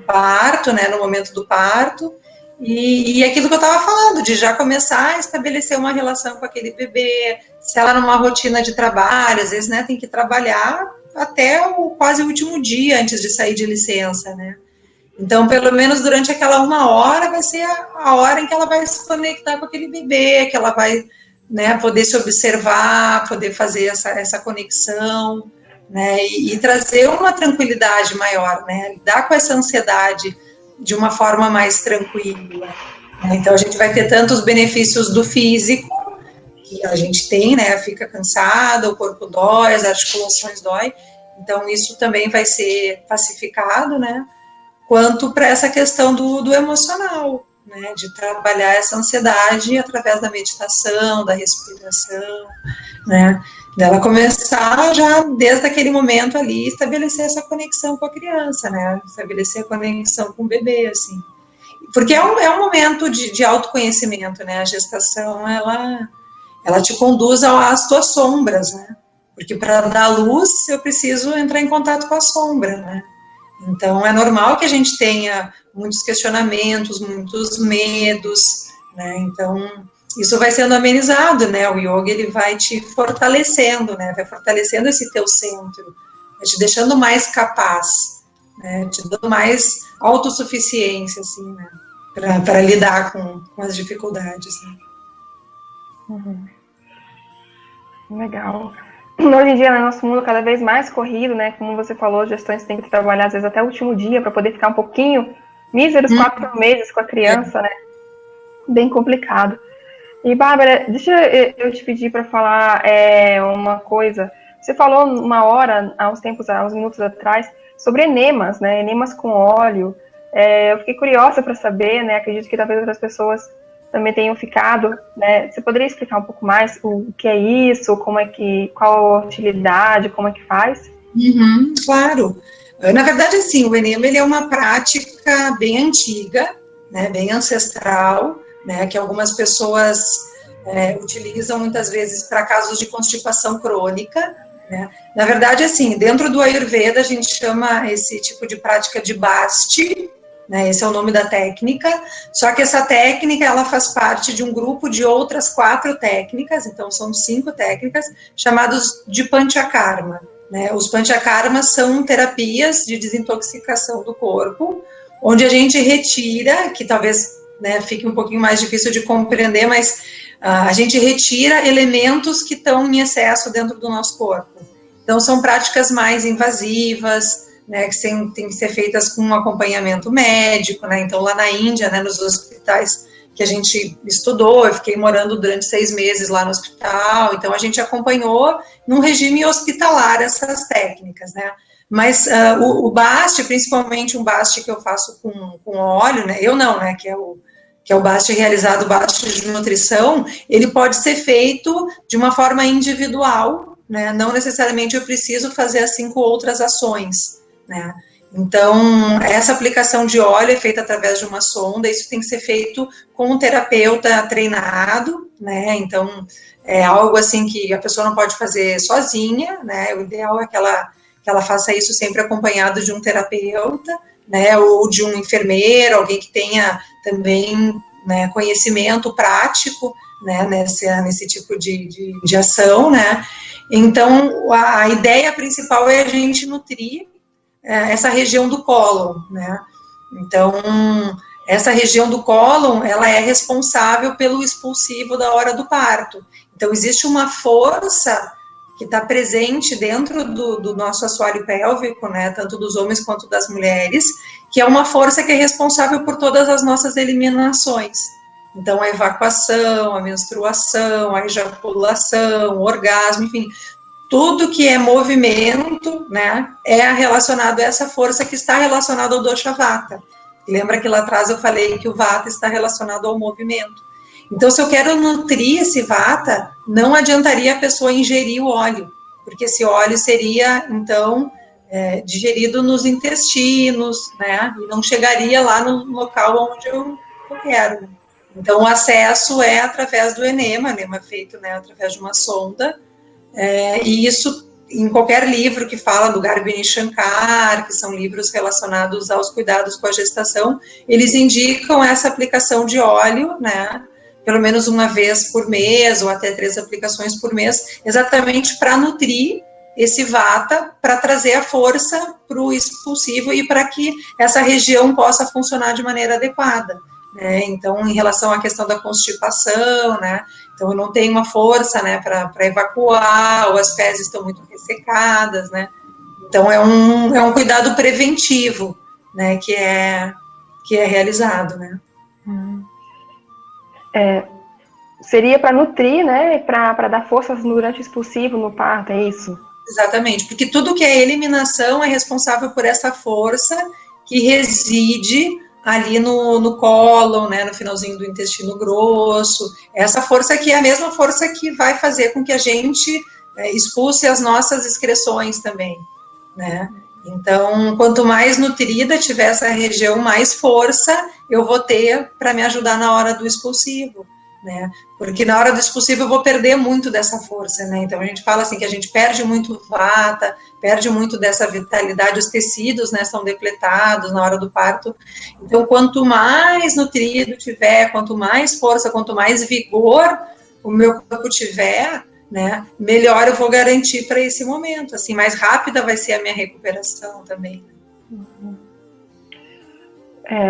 parto, né, no momento do parto, e aquilo que eu estava falando, de já começar a estabelecer uma relação com aquele bebê, se ela numa rotina de trabalho, às vezes, né, tem que trabalhar até quase o último dia antes de sair de licença, né. Então, pelo menos durante aquela 1 hora, vai ser a hora em que ela vai se conectar com aquele bebê, que ela vai, né, poder se observar, poder fazer essa conexão, né, e trazer uma tranquilidade maior, né, lidar com essa ansiedade de uma forma mais tranquila. Né? Então, a gente vai ter tanto os benefícios do físico, que a gente tem, né, fica cansada, o corpo dói, as articulações dói, então isso também vai ser pacificado, né, quanto para essa questão do emocional, né, de trabalhar essa ansiedade através da meditação, da respiração, né, dela começar já desde aquele momento ali, estabelecer essa conexão com a criança, né, estabelecer a conexão com o bebê, assim, porque é um momento de autoconhecimento, né, a gestação, ela te conduz às tuas sombras, né, porque para dar luz eu preciso entrar em contato com a sombra, né. Então, é normal que a gente tenha muitos questionamentos, muitos medos, né? Então, isso vai sendo amenizado, né? O yoga, ele vai te fortalecendo, né? Vai fortalecendo esse teu centro, vai te deixando mais capaz, né? Te dando mais autossuficiência, assim, né? Para lidar com as dificuldades, né?
Uhum. Legal. Hoje em dia, no nosso mundo cada vez mais corrido, né? Como você falou, as gestantes têm que trabalhar, às vezes, até o último dia para poder ficar um pouquinho, míseros 4 meses com a criança, né? Bem complicado. E, Bárbara, deixa eu te pedir para falar uma coisa. Você falou uma hora, há uns minutos atrás, sobre enemas, né? Enemas com óleo. Eu fiquei curiosa para saber, né? Acredito que talvez outras pessoas também tenham ficado, né? Você poderia explicar um pouco mais o que é isso, qual a utilidade, como é que faz?
Claro. Na verdade, assim, o enema ele é uma prática bem antiga, né, bem ancestral, né, que algumas pessoas utilizam muitas vezes para casos de constipação crônica, né. Na verdade, assim, dentro do Ayurveda a gente chama esse tipo de prática de Basti, né, esse é o nome da técnica, só que essa técnica ela faz parte de um grupo de outras 4 técnicas, então são 5 técnicas, chamadas de Panchakarma. Né? Os Panchakarmas são terapias de desintoxicação do corpo, onde a gente retira, que talvez, né, fique um pouquinho mais difícil de compreender, mas a gente retira elementos que estão em excesso dentro do nosso corpo. Então, são práticas mais invasivas, né, que têm que ser feitas com um acompanhamento médico, né? Então, lá na Índia, né, nos hospitais que a gente estudou, eu fiquei morando durante 6 meses lá no hospital, então a gente acompanhou num regime hospitalar essas técnicas, né? Mas o Basti, principalmente um Basti que eu faço com óleo, né? Eu não, né? Que é o Basti realizado, o Basti de nutrição, ele pode ser feito de uma forma individual, né? Não necessariamente eu preciso fazer as 5 outras ações, né? Então, essa aplicação de óleo é feita através de uma sonda, isso tem que ser feito com um terapeuta treinado, né, então, é algo assim que a pessoa não pode fazer sozinha, né, o ideal é que ela faça isso sempre acompanhado de um terapeuta, né, ou de um enfermeiro, alguém que tenha também, né, conhecimento prático, né, nesse tipo de ação, né. Então, a ideia principal é a gente nutrir essa região do cólon, né? Então, essa região do cólon, ela é responsável pelo expulsivo da hora do parto. Então, existe uma força que está presente dentro do nosso assoalho pélvico, né? Tanto dos homens quanto das mulheres, que é uma força que é responsável por todas as nossas eliminações. Então, a evacuação, a menstruação, a ejaculação, o orgasmo, enfim, tudo que é movimento, né, é relacionado a essa força que está relacionada ao dosha vata. Lembra que lá atrás eu falei que o vata está relacionado ao movimento. Então, se eu quero nutrir esse vata, não adiantaria a pessoa ingerir o óleo, porque esse óleo seria, então, digerido nos intestinos, né, e não chegaria lá no local onde eu quero. Então, o acesso é através do enema feito, né, através de uma sonda. E isso, em qualquer livro que fala do Garbini Shankar, que são livros relacionados aos cuidados com a gestação, eles indicam essa aplicação de óleo, né, pelo menos uma vez por mês, ou até 3 aplicações por mês, exatamente para nutrir esse vata, para trazer a força para o expulsivo e para que essa região possa funcionar de maneira adequada. Né? Então, em relação à questão da constipação, né? Então, eu não tenho uma força, né, para evacuar, ou as fezes estão muito ressecadas, né? Então, é um cuidado preventivo, né, que é realizado, né?
Seria para nutrir, né, para dar forças durante o expulsivo, no parto, é isso?
Exatamente, porque tudo que é eliminação é responsável por essa força que reside ali no cólon, né, no finalzinho do intestino grosso, essa força que é a mesma força que vai fazer com que a gente expulse as nossas excreções também, né. Então, quanto mais nutrida tiver essa região, mais força eu vou ter para me ajudar na hora do expulsivo, né, porque na hora do expulsivo eu vou perder muito dessa força, né, então a gente fala assim que a gente perde muito vata, perde muito dessa vitalidade, os tecidos, né, são depletados na hora do parto, então quanto mais nutrido tiver, quanto mais força, quanto mais vigor o meu corpo tiver, né, melhor eu vou garantir para esse momento, assim, mais rápida vai ser a minha recuperação também.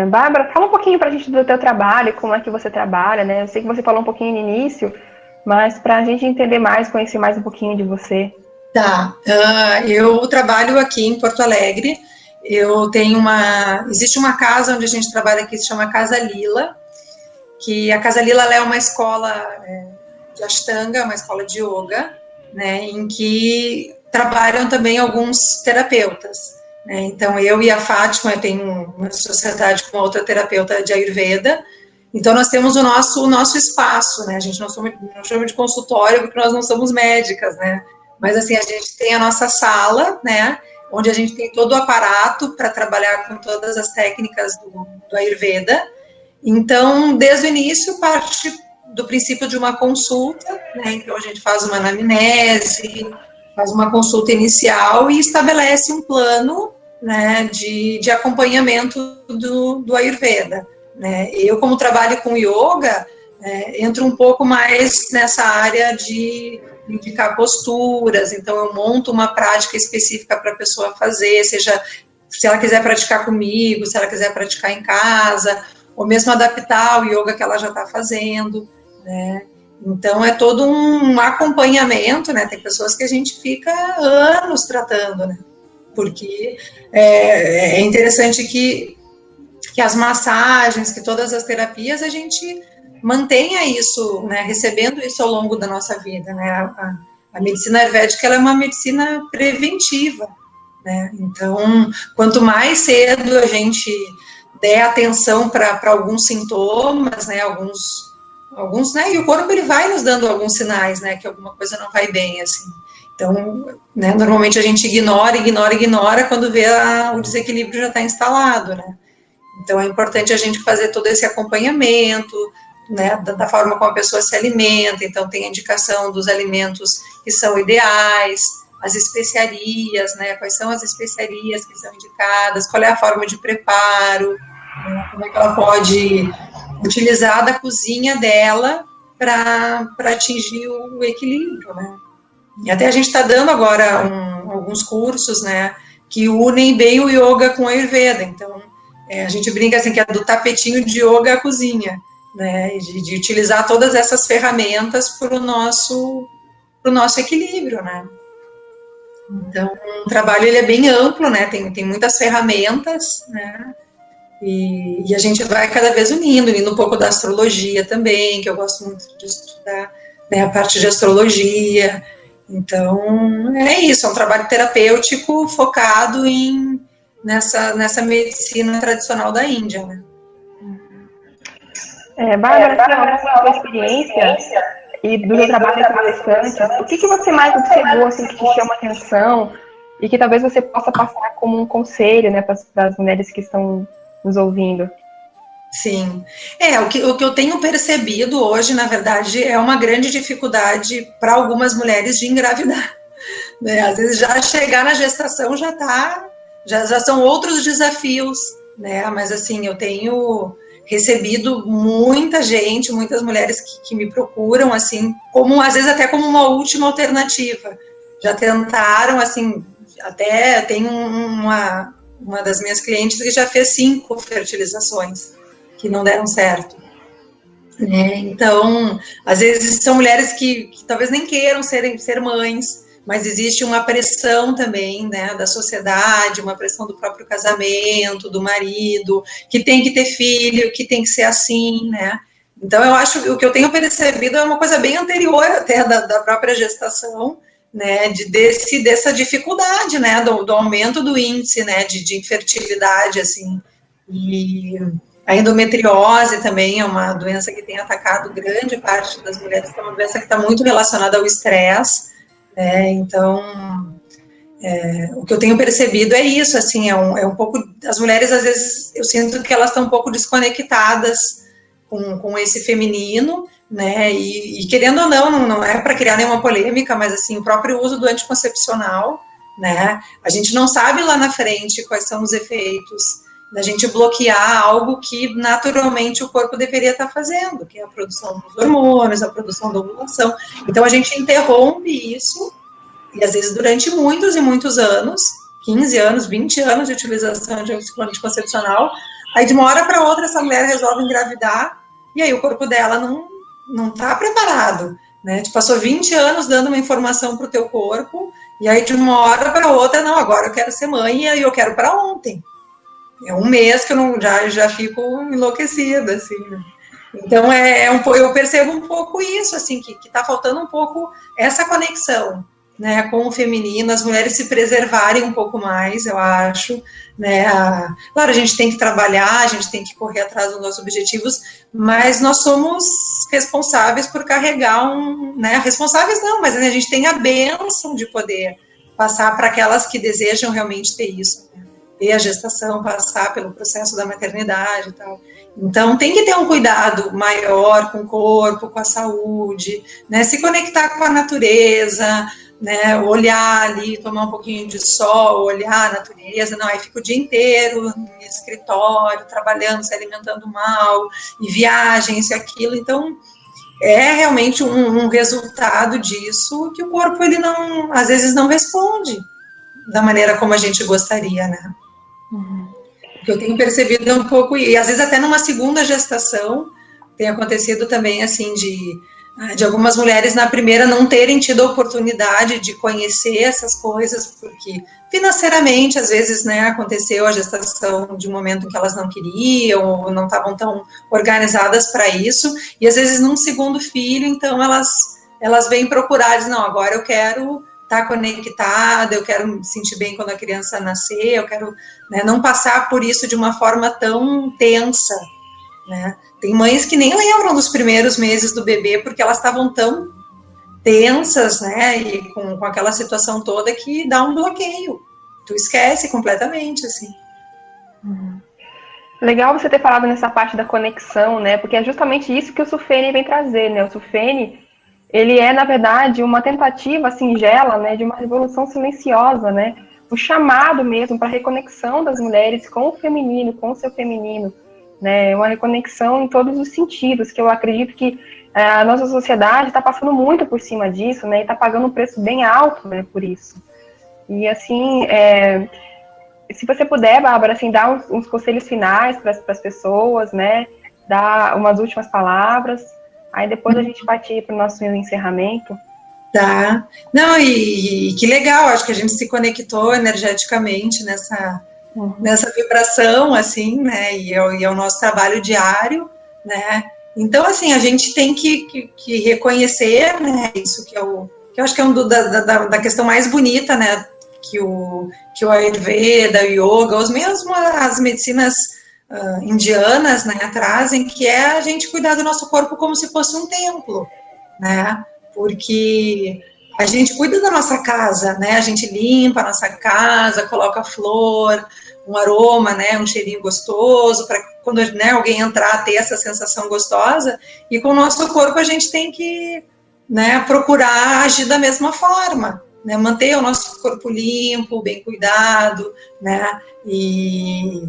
Bárbara, fala um pouquinho para a gente do teu trabalho, como é que você trabalha, né? Eu sei que você falou um pouquinho no início, mas para a gente entender mais, conhecer mais um pouquinho de você.
Tá, eu trabalho aqui em Porto Alegre, existe uma casa onde a gente trabalha aqui, se chama Casa Lila, que a Casa Lila é uma escola de Ashtanga, uma escola de yoga, né, em que trabalham também alguns terapeutas. né? Então, eu e a Fátima tem uma sociedade com outra terapeuta de Ayurveda. Então, nós temos o nosso espaço, né? A gente não chama de consultório porque nós não somos médicas, né? Mas, assim, a gente tem a nossa sala, né? Onde a gente tem todo o aparato para trabalhar com todas as técnicas do Ayurveda. Então, desde o início, parte do princípio de uma consulta, né? Então, a gente faz uma anamnese, faz uma consulta inicial e estabelece um plano, né, de acompanhamento do Ayurveda. Né? Eu, como trabalho com yoga, entro um pouco mais nessa área de indicar posturas, então eu monto uma prática específica para a pessoa fazer, seja se ela quiser praticar comigo, se ela quiser praticar em casa, ou mesmo adaptar o yoga que ela já está fazendo, né? Então é todo um acompanhamento, né? Tem pessoas que a gente fica anos tratando, né? Porque é interessante que as massagens, que todas as terapias, a gente mantenha isso, né, recebendo isso ao longo da nossa vida, né, a medicina ayurvédica, ela é uma medicina preventiva, né, então, quanto mais cedo a gente der atenção para alguns sintomas, né, alguns, né, e o corpo, ele vai nos dando alguns sinais, né, que alguma coisa não vai bem, assim. Então, né, normalmente a gente ignora, quando vê o desequilíbrio já está instalado, né. Então, é importante a gente fazer todo esse acompanhamento, né, da forma como a pessoa se alimenta. Então, tem a indicação dos alimentos que são ideais, as especiarias, né, quais são as especiarias que são indicadas, qual é a forma de preparo, né, como é que ela pode utilizar da cozinha dela para atingir o equilíbrio, né. E até a gente está dando agora alguns cursos, né, que unem bem o yoga com a Ayurveda. Então, a gente brinca assim que é do tapetinho de yoga à cozinha, né, de utilizar todas essas ferramentas para o nosso equilíbrio, né. Então, o trabalho, ele é bem amplo, né, tem muitas ferramentas, né, e a gente vai cada vez unindo um pouco da astrologia também, que eu gosto muito de estudar, né, a parte de astrologia. Então, é isso, é um trabalho terapêutico focado nessa medicina tradicional da Índia, né?
Bárbara, da sua experiência e do seu trabalho como palestrante, o que você mais observou, assim, que te chama atenção e que talvez você possa passar como um conselho, né, para as mulheres que estão nos ouvindo?
Sim, o que eu tenho percebido hoje, na verdade, é uma grande dificuldade para algumas mulheres de engravidar, né? Às vezes já chegar na gestação já são outros desafios, né? Mas assim, eu tenho recebido muitas mulheres que me procuram, assim, como às vezes até como uma última alternativa. Já tentaram, assim, até tem uma das minhas clientes que já fez 5 fertilizações que não deram certo. Então, às vezes são mulheres que talvez nem queiram ser mães, mas existe uma pressão também, né, da sociedade, uma pressão do próprio casamento, do marido, que tem que ter filho, que tem que ser assim, né. Então, eu acho que o que eu tenho percebido é uma coisa bem anterior até da própria gestação, né, dessa dificuldade, né, do aumento do índice, né, de infertilidade, assim. E a endometriose também é uma doença que tem atacado grande parte das mulheres, que é uma doença que está muito relacionada ao estresse, né? Então, o que eu tenho percebido é isso, assim, é um pouco, as mulheres, às vezes, eu sinto que elas estão um pouco desconectadas com esse feminino, né, e querendo ou não é para criar nenhuma polêmica, mas, assim, o próprio uso do anticoncepcional, né, a gente não sabe lá na frente quais são os efeitos da gente bloquear algo que naturalmente o corpo deveria estar fazendo, que é a produção dos hormônios, a produção da ovulação. Então a gente interrompe isso, e às vezes durante muitos e muitos anos, 15 anos, 20 anos de utilização de anticoncepcional, aí de uma hora para outra essa mulher resolve engravidar, e aí o corpo dela não está preparado, né? Te passou 20 anos dando uma informação para o teu corpo, e aí de uma hora para outra, não, agora eu quero ser mãe, e aí eu quero para ontem. É um mês que eu já fico enlouquecida, assim, né? Então, eu percebo um pouco isso, assim, que está faltando um pouco essa conexão né, com o feminino, as mulheres se preservarem um pouco mais, eu acho, né, claro, a gente tem que trabalhar, a gente tem que correr atrás dos nossos objetivos, mas nós somos responsáveis por carregar né, responsáveis não, mas a gente tem a bênção de poder passar para aquelas que desejam realmente ter isso, né, ter a gestação, passar pelo processo da maternidade e tal. Então, tem que ter um cuidado maior com o corpo, com a saúde, né, se conectar com a natureza, né, olhar ali, tomar um pouquinho de sol, olhar a natureza, não, aí fica o dia inteiro no escritório, trabalhando, se alimentando mal, e viagem, isso e aquilo, então é realmente um resultado disso que o corpo, ele não, às vezes não responde da maneira como a gente gostaria, né. O que eu tenho percebido é um pouco, e às vezes até numa segunda gestação, tem acontecido também, assim, de algumas mulheres na primeira não terem tido a oportunidade de conhecer essas coisas, porque financeiramente, às vezes, né, aconteceu a gestação de um momento em que elas não queriam, ou não estavam tão organizadas para isso, e às vezes num segundo filho, então elas vêm procurar, dizem, não, agora eu quero estar conectada, eu quero me sentir bem quando a criança nascer, eu quero, né, não passar por isso de uma forma tão tensa, né. Tem mães que nem lembram dos primeiros meses do bebê, porque elas estavam tão tensas, né, e com aquela situação toda que dá um bloqueio. Tu esquece completamente, assim.
Legal você ter falado nessa parte da conexão, né, porque é justamente isso que o Sufene vem trazer, né. O Sufene, ele é, na verdade, uma tentativa singela, né, de uma revolução silenciosa, né, um chamado mesmo para a reconexão das mulheres com o feminino, com o seu feminino, né, uma reconexão em todos os sentidos, que eu acredito que a nossa sociedade está passando muito por cima disso, né, e está pagando um preço bem alto, né, por isso. E, assim, se você puder, Bárbara, assim, dar uns conselhos finais para as pessoas, né, dar umas últimas palavras, aí depois a gente partir para o nosso encerramento.
Tá. Não, e que legal, acho que a gente se conectou energeticamente nessa vibração, assim, né, e é o nosso trabalho diário, né, então, assim, a gente tem que reconhecer, né, isso que eu acho que é da questão mais bonita, né, que o Ayurveda, o Yoga, os mesmos as medicinas indianas, né, trazem, que é a gente cuidar do nosso corpo como se fosse um templo, né, porque a gente cuida da nossa casa, né, a gente limpa a nossa casa, coloca flor, um aroma, né, um cheirinho gostoso, para quando, né, alguém entrar, ter essa sensação gostosa, e com o nosso corpo a gente tem que, né, procurar agir da mesma forma, né, manter o nosso corpo limpo, bem cuidado, né, e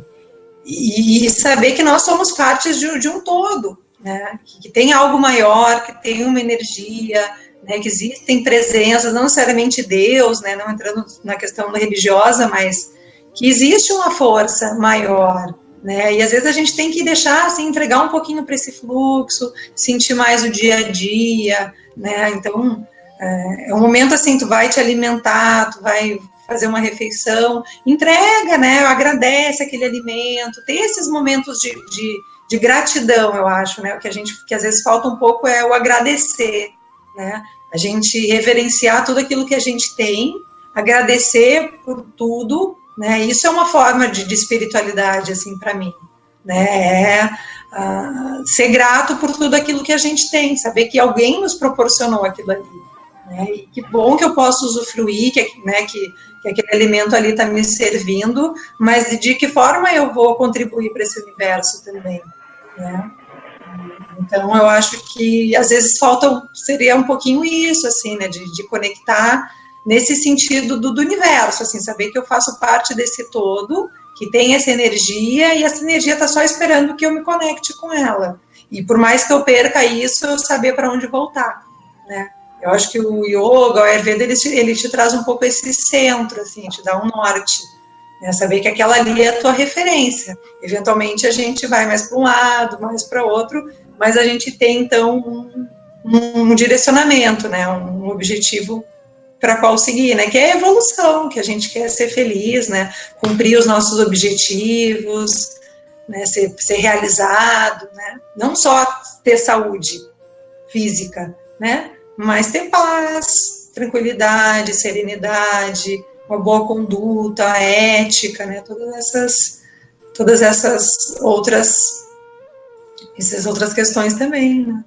saber que nós somos partes de um todo, né, que tem algo maior, que tem uma energia, né, que existem presenças, não necessariamente Deus, né, não entrando na questão religiosa, mas que existe uma força maior, né, e às vezes a gente tem que deixar, assim, entregar um pouquinho para esse fluxo, sentir mais o dia a dia, né, então é um momento, assim, tu vai te alimentar, tu vai fazer uma refeição, entrega, né, agradece aquele alimento, tem esses momentos de gratidão, eu acho, né, o que às vezes falta um pouco é o agradecer, né, a gente reverenciar tudo aquilo que a gente tem, agradecer por tudo, né, isso é uma forma de espiritualidade, assim, para mim, né, ser grato por tudo aquilo que a gente tem, saber que alguém nos proporcionou aquilo ali, né, e que bom que eu posso usufruir, né, que aquele alimento ali está me servindo, mas de que forma eu vou contribuir para esse universo também, né? Então, eu acho que às vezes seria um pouquinho isso, assim, né, de conectar nesse sentido do universo, assim, saber que eu faço parte desse todo, que tem essa energia, e essa energia está só esperando que eu me conecte com ela. E por mais que eu perca isso, eu saber para onde voltar, né? Eu acho que o yoga, o Ayurveda, ele te traz um pouco esse centro, assim, te dá um norte, né? Saber que aquela ali é a tua referência. Eventualmente a gente vai mais para um lado, mais para outro, mas a gente tem, então, um direcionamento, né? Um objetivo para qual seguir, né? Que é a evolução, que a gente quer ser feliz, né? Cumprir os nossos objetivos, né? Ser realizado, né? Não só ter saúde física, né? Mas ter paz, tranquilidade, serenidade, uma boa conduta, a ética, né? Todas essas outras questões também,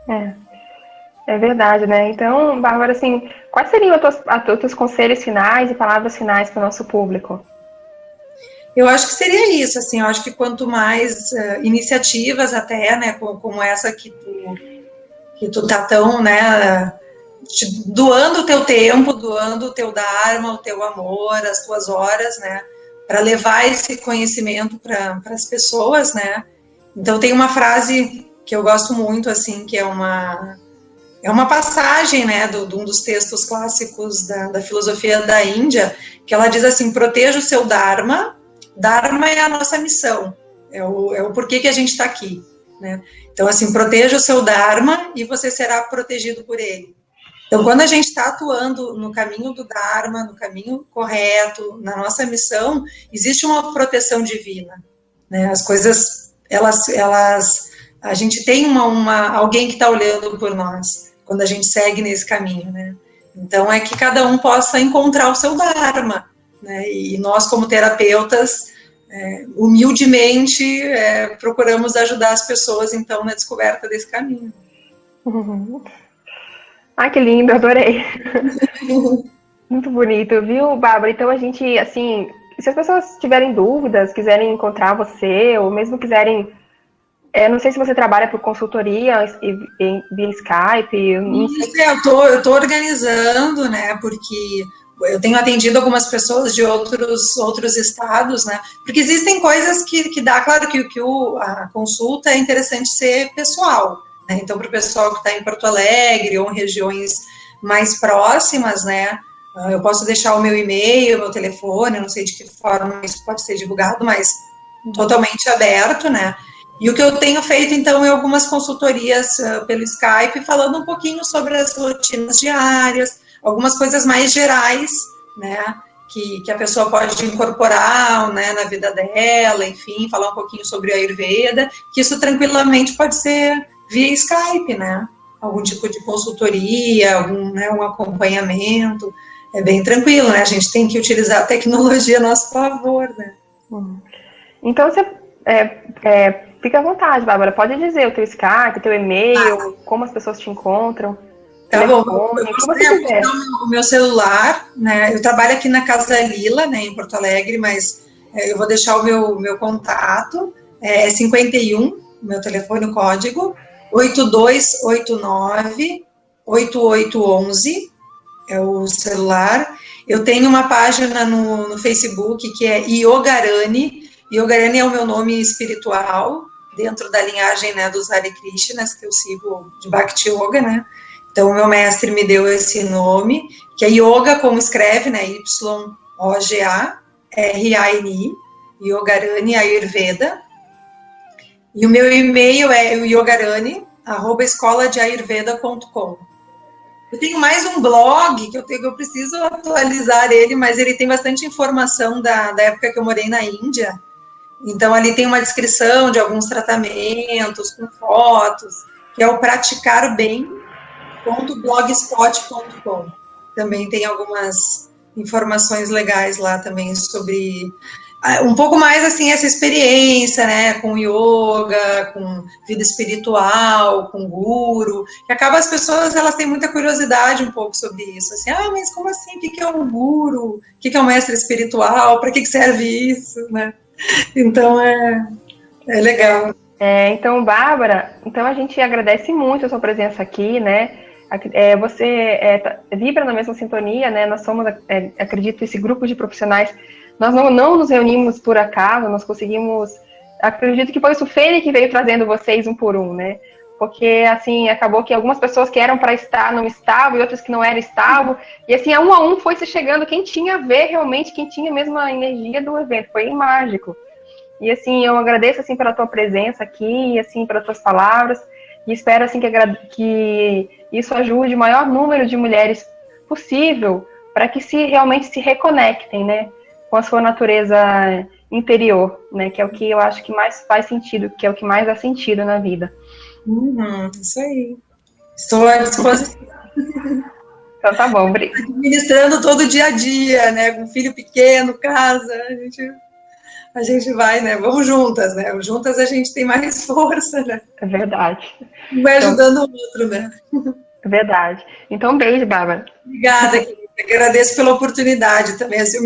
né? É verdade, né? Então, Bárbara, assim, quais seriam os teus conselhos finais e palavras finais para o nosso público?
Eu acho que seria isso, assim, eu acho que quanto mais iniciativas até, né, como essa que tu tá tão, né, doando o teu tempo, doando o teu dharma, o teu amor, as tuas horas, né, para levar esse conhecimento para as pessoas, né. Então tem uma frase que eu gosto muito, assim, que é uma passagem, né, de um dos textos clássicos da filosofia da Índia, que ela diz assim: proteja o seu dharma. Dharma é a nossa missão, é o porquê que a gente está aqui, né? Então, assim, proteja o seu Dharma e você será protegido por ele. Então, quando a gente está atuando no caminho do Dharma, no caminho correto, na nossa missão, existe uma proteção divina, né? As coisas, a gente tem alguém que está olhando por nós, quando a gente segue nesse caminho, né? Então, é que cada um possa encontrar o seu Dharma, né? E nós, como terapeutas, humildemente, procuramos ajudar as pessoas, então, na descoberta desse caminho.
Ah, que lindo, adorei. Muito bonito, viu, Bárbara? Então, a gente, assim, se as pessoas tiverem dúvidas, quiserem encontrar você, ou mesmo quiserem, não sei se você trabalha por consultoria via Skype.
Isso, eu tô organizando, né, porque eu tenho atendido algumas pessoas de outros estados, né? Porque existem coisas que dá, claro que a consulta é interessante ser pessoal, né? Então, para o pessoal que está em Porto Alegre ou em regiões mais próximas, né? Eu posso deixar o meu e-mail, o meu telefone, não sei de que forma isso pode ser divulgado, mas totalmente aberto, né? E o que eu tenho feito, então, é algumas consultorias pelo Skype, falando um pouquinho sobre as rotinas diárias, algumas coisas mais gerais, né, que a pessoa pode incorporar, né, na vida dela, enfim, falar um pouquinho sobre a Ayurveda, que isso tranquilamente pode ser via Skype, né, algum tipo de consultoria, um acompanhamento, é bem tranquilo, né, a gente tem que utilizar a tecnologia a nosso favor, né.
Então, você fica à vontade, Bárbara, pode dizer o teu Skype, o teu e-mail, como as pessoas te encontram.
Tá bom, o meu celular, né, eu trabalho aqui na Casa Lila, né, em Porto Alegre, mas eu vou deixar o meu contato, é 51, meu telefone, o código, 8289-8811, é o celular. Eu tenho uma página no Facebook que é Yogarani. Yogarani é o meu nome espiritual, dentro da linhagem, né, dos Hare Krishnas, que eu sigo de Bhakti Yoga, né. Então, o meu mestre me deu esse nome, que é Yoga, como escreve, né, Y-O-G-A-R-A-N-I, Yogarani Ayurveda. E o meu e-mail é yogarani@escoladeayurveda.com. Eu tenho mais um blog, que eu preciso atualizar ele, mas ele tem bastante informação da época que eu morei na Índia. Então, ali tem uma descrição de alguns tratamentos, com fotos, que é o Praticar Bem.blogspot.com. Também tem algumas informações legais lá também sobre um pouco mais assim essa experiência, né, com yoga, com vida espiritual, com guru, que acaba as pessoas, elas têm muita curiosidade um pouco sobre isso, assim, mas como assim, o que é um guru, o que é um mestre espiritual, para que serve isso, né, então é legal.
Então, Bárbara, então a gente agradece muito a sua presença aqui, né? Você vibra na mesma sintonia, né? Nós somos, acredito, esse grupo de profissionais. Nós não nos reunimos por acaso, nós conseguimos. Acredito que foi o Sufene que veio trazendo vocês um por um, né? Porque, assim, acabou que algumas pessoas que eram para estar não estavam, e outras que não eram estavam. E, assim, a um foi se chegando quem tinha a ver realmente, quem tinha mesmo a energia do evento. Foi mágico. E, assim, eu agradeço, assim, pela tua presença aqui, assim, pelas tuas palavras, e espero, assim, que isso ajude o maior número de mulheres possível para que realmente se reconectem, né, com a sua natureza interior, né, que é o que eu acho que mais faz sentido, que é o que mais dá sentido na vida.
Isso aí. Estou à disposição.
Então tá bom,
administrando todo o dia a dia, né? Com filho pequeno, casa, a gente vai, né? Vamos juntas, né? Juntas a gente tem mais força, né?
É verdade.
Vai ajudando o outro, né?
É verdade. Então, um beijo, Bárbara.
Obrigada, querida. Agradeço pela oportunidade também. Assim,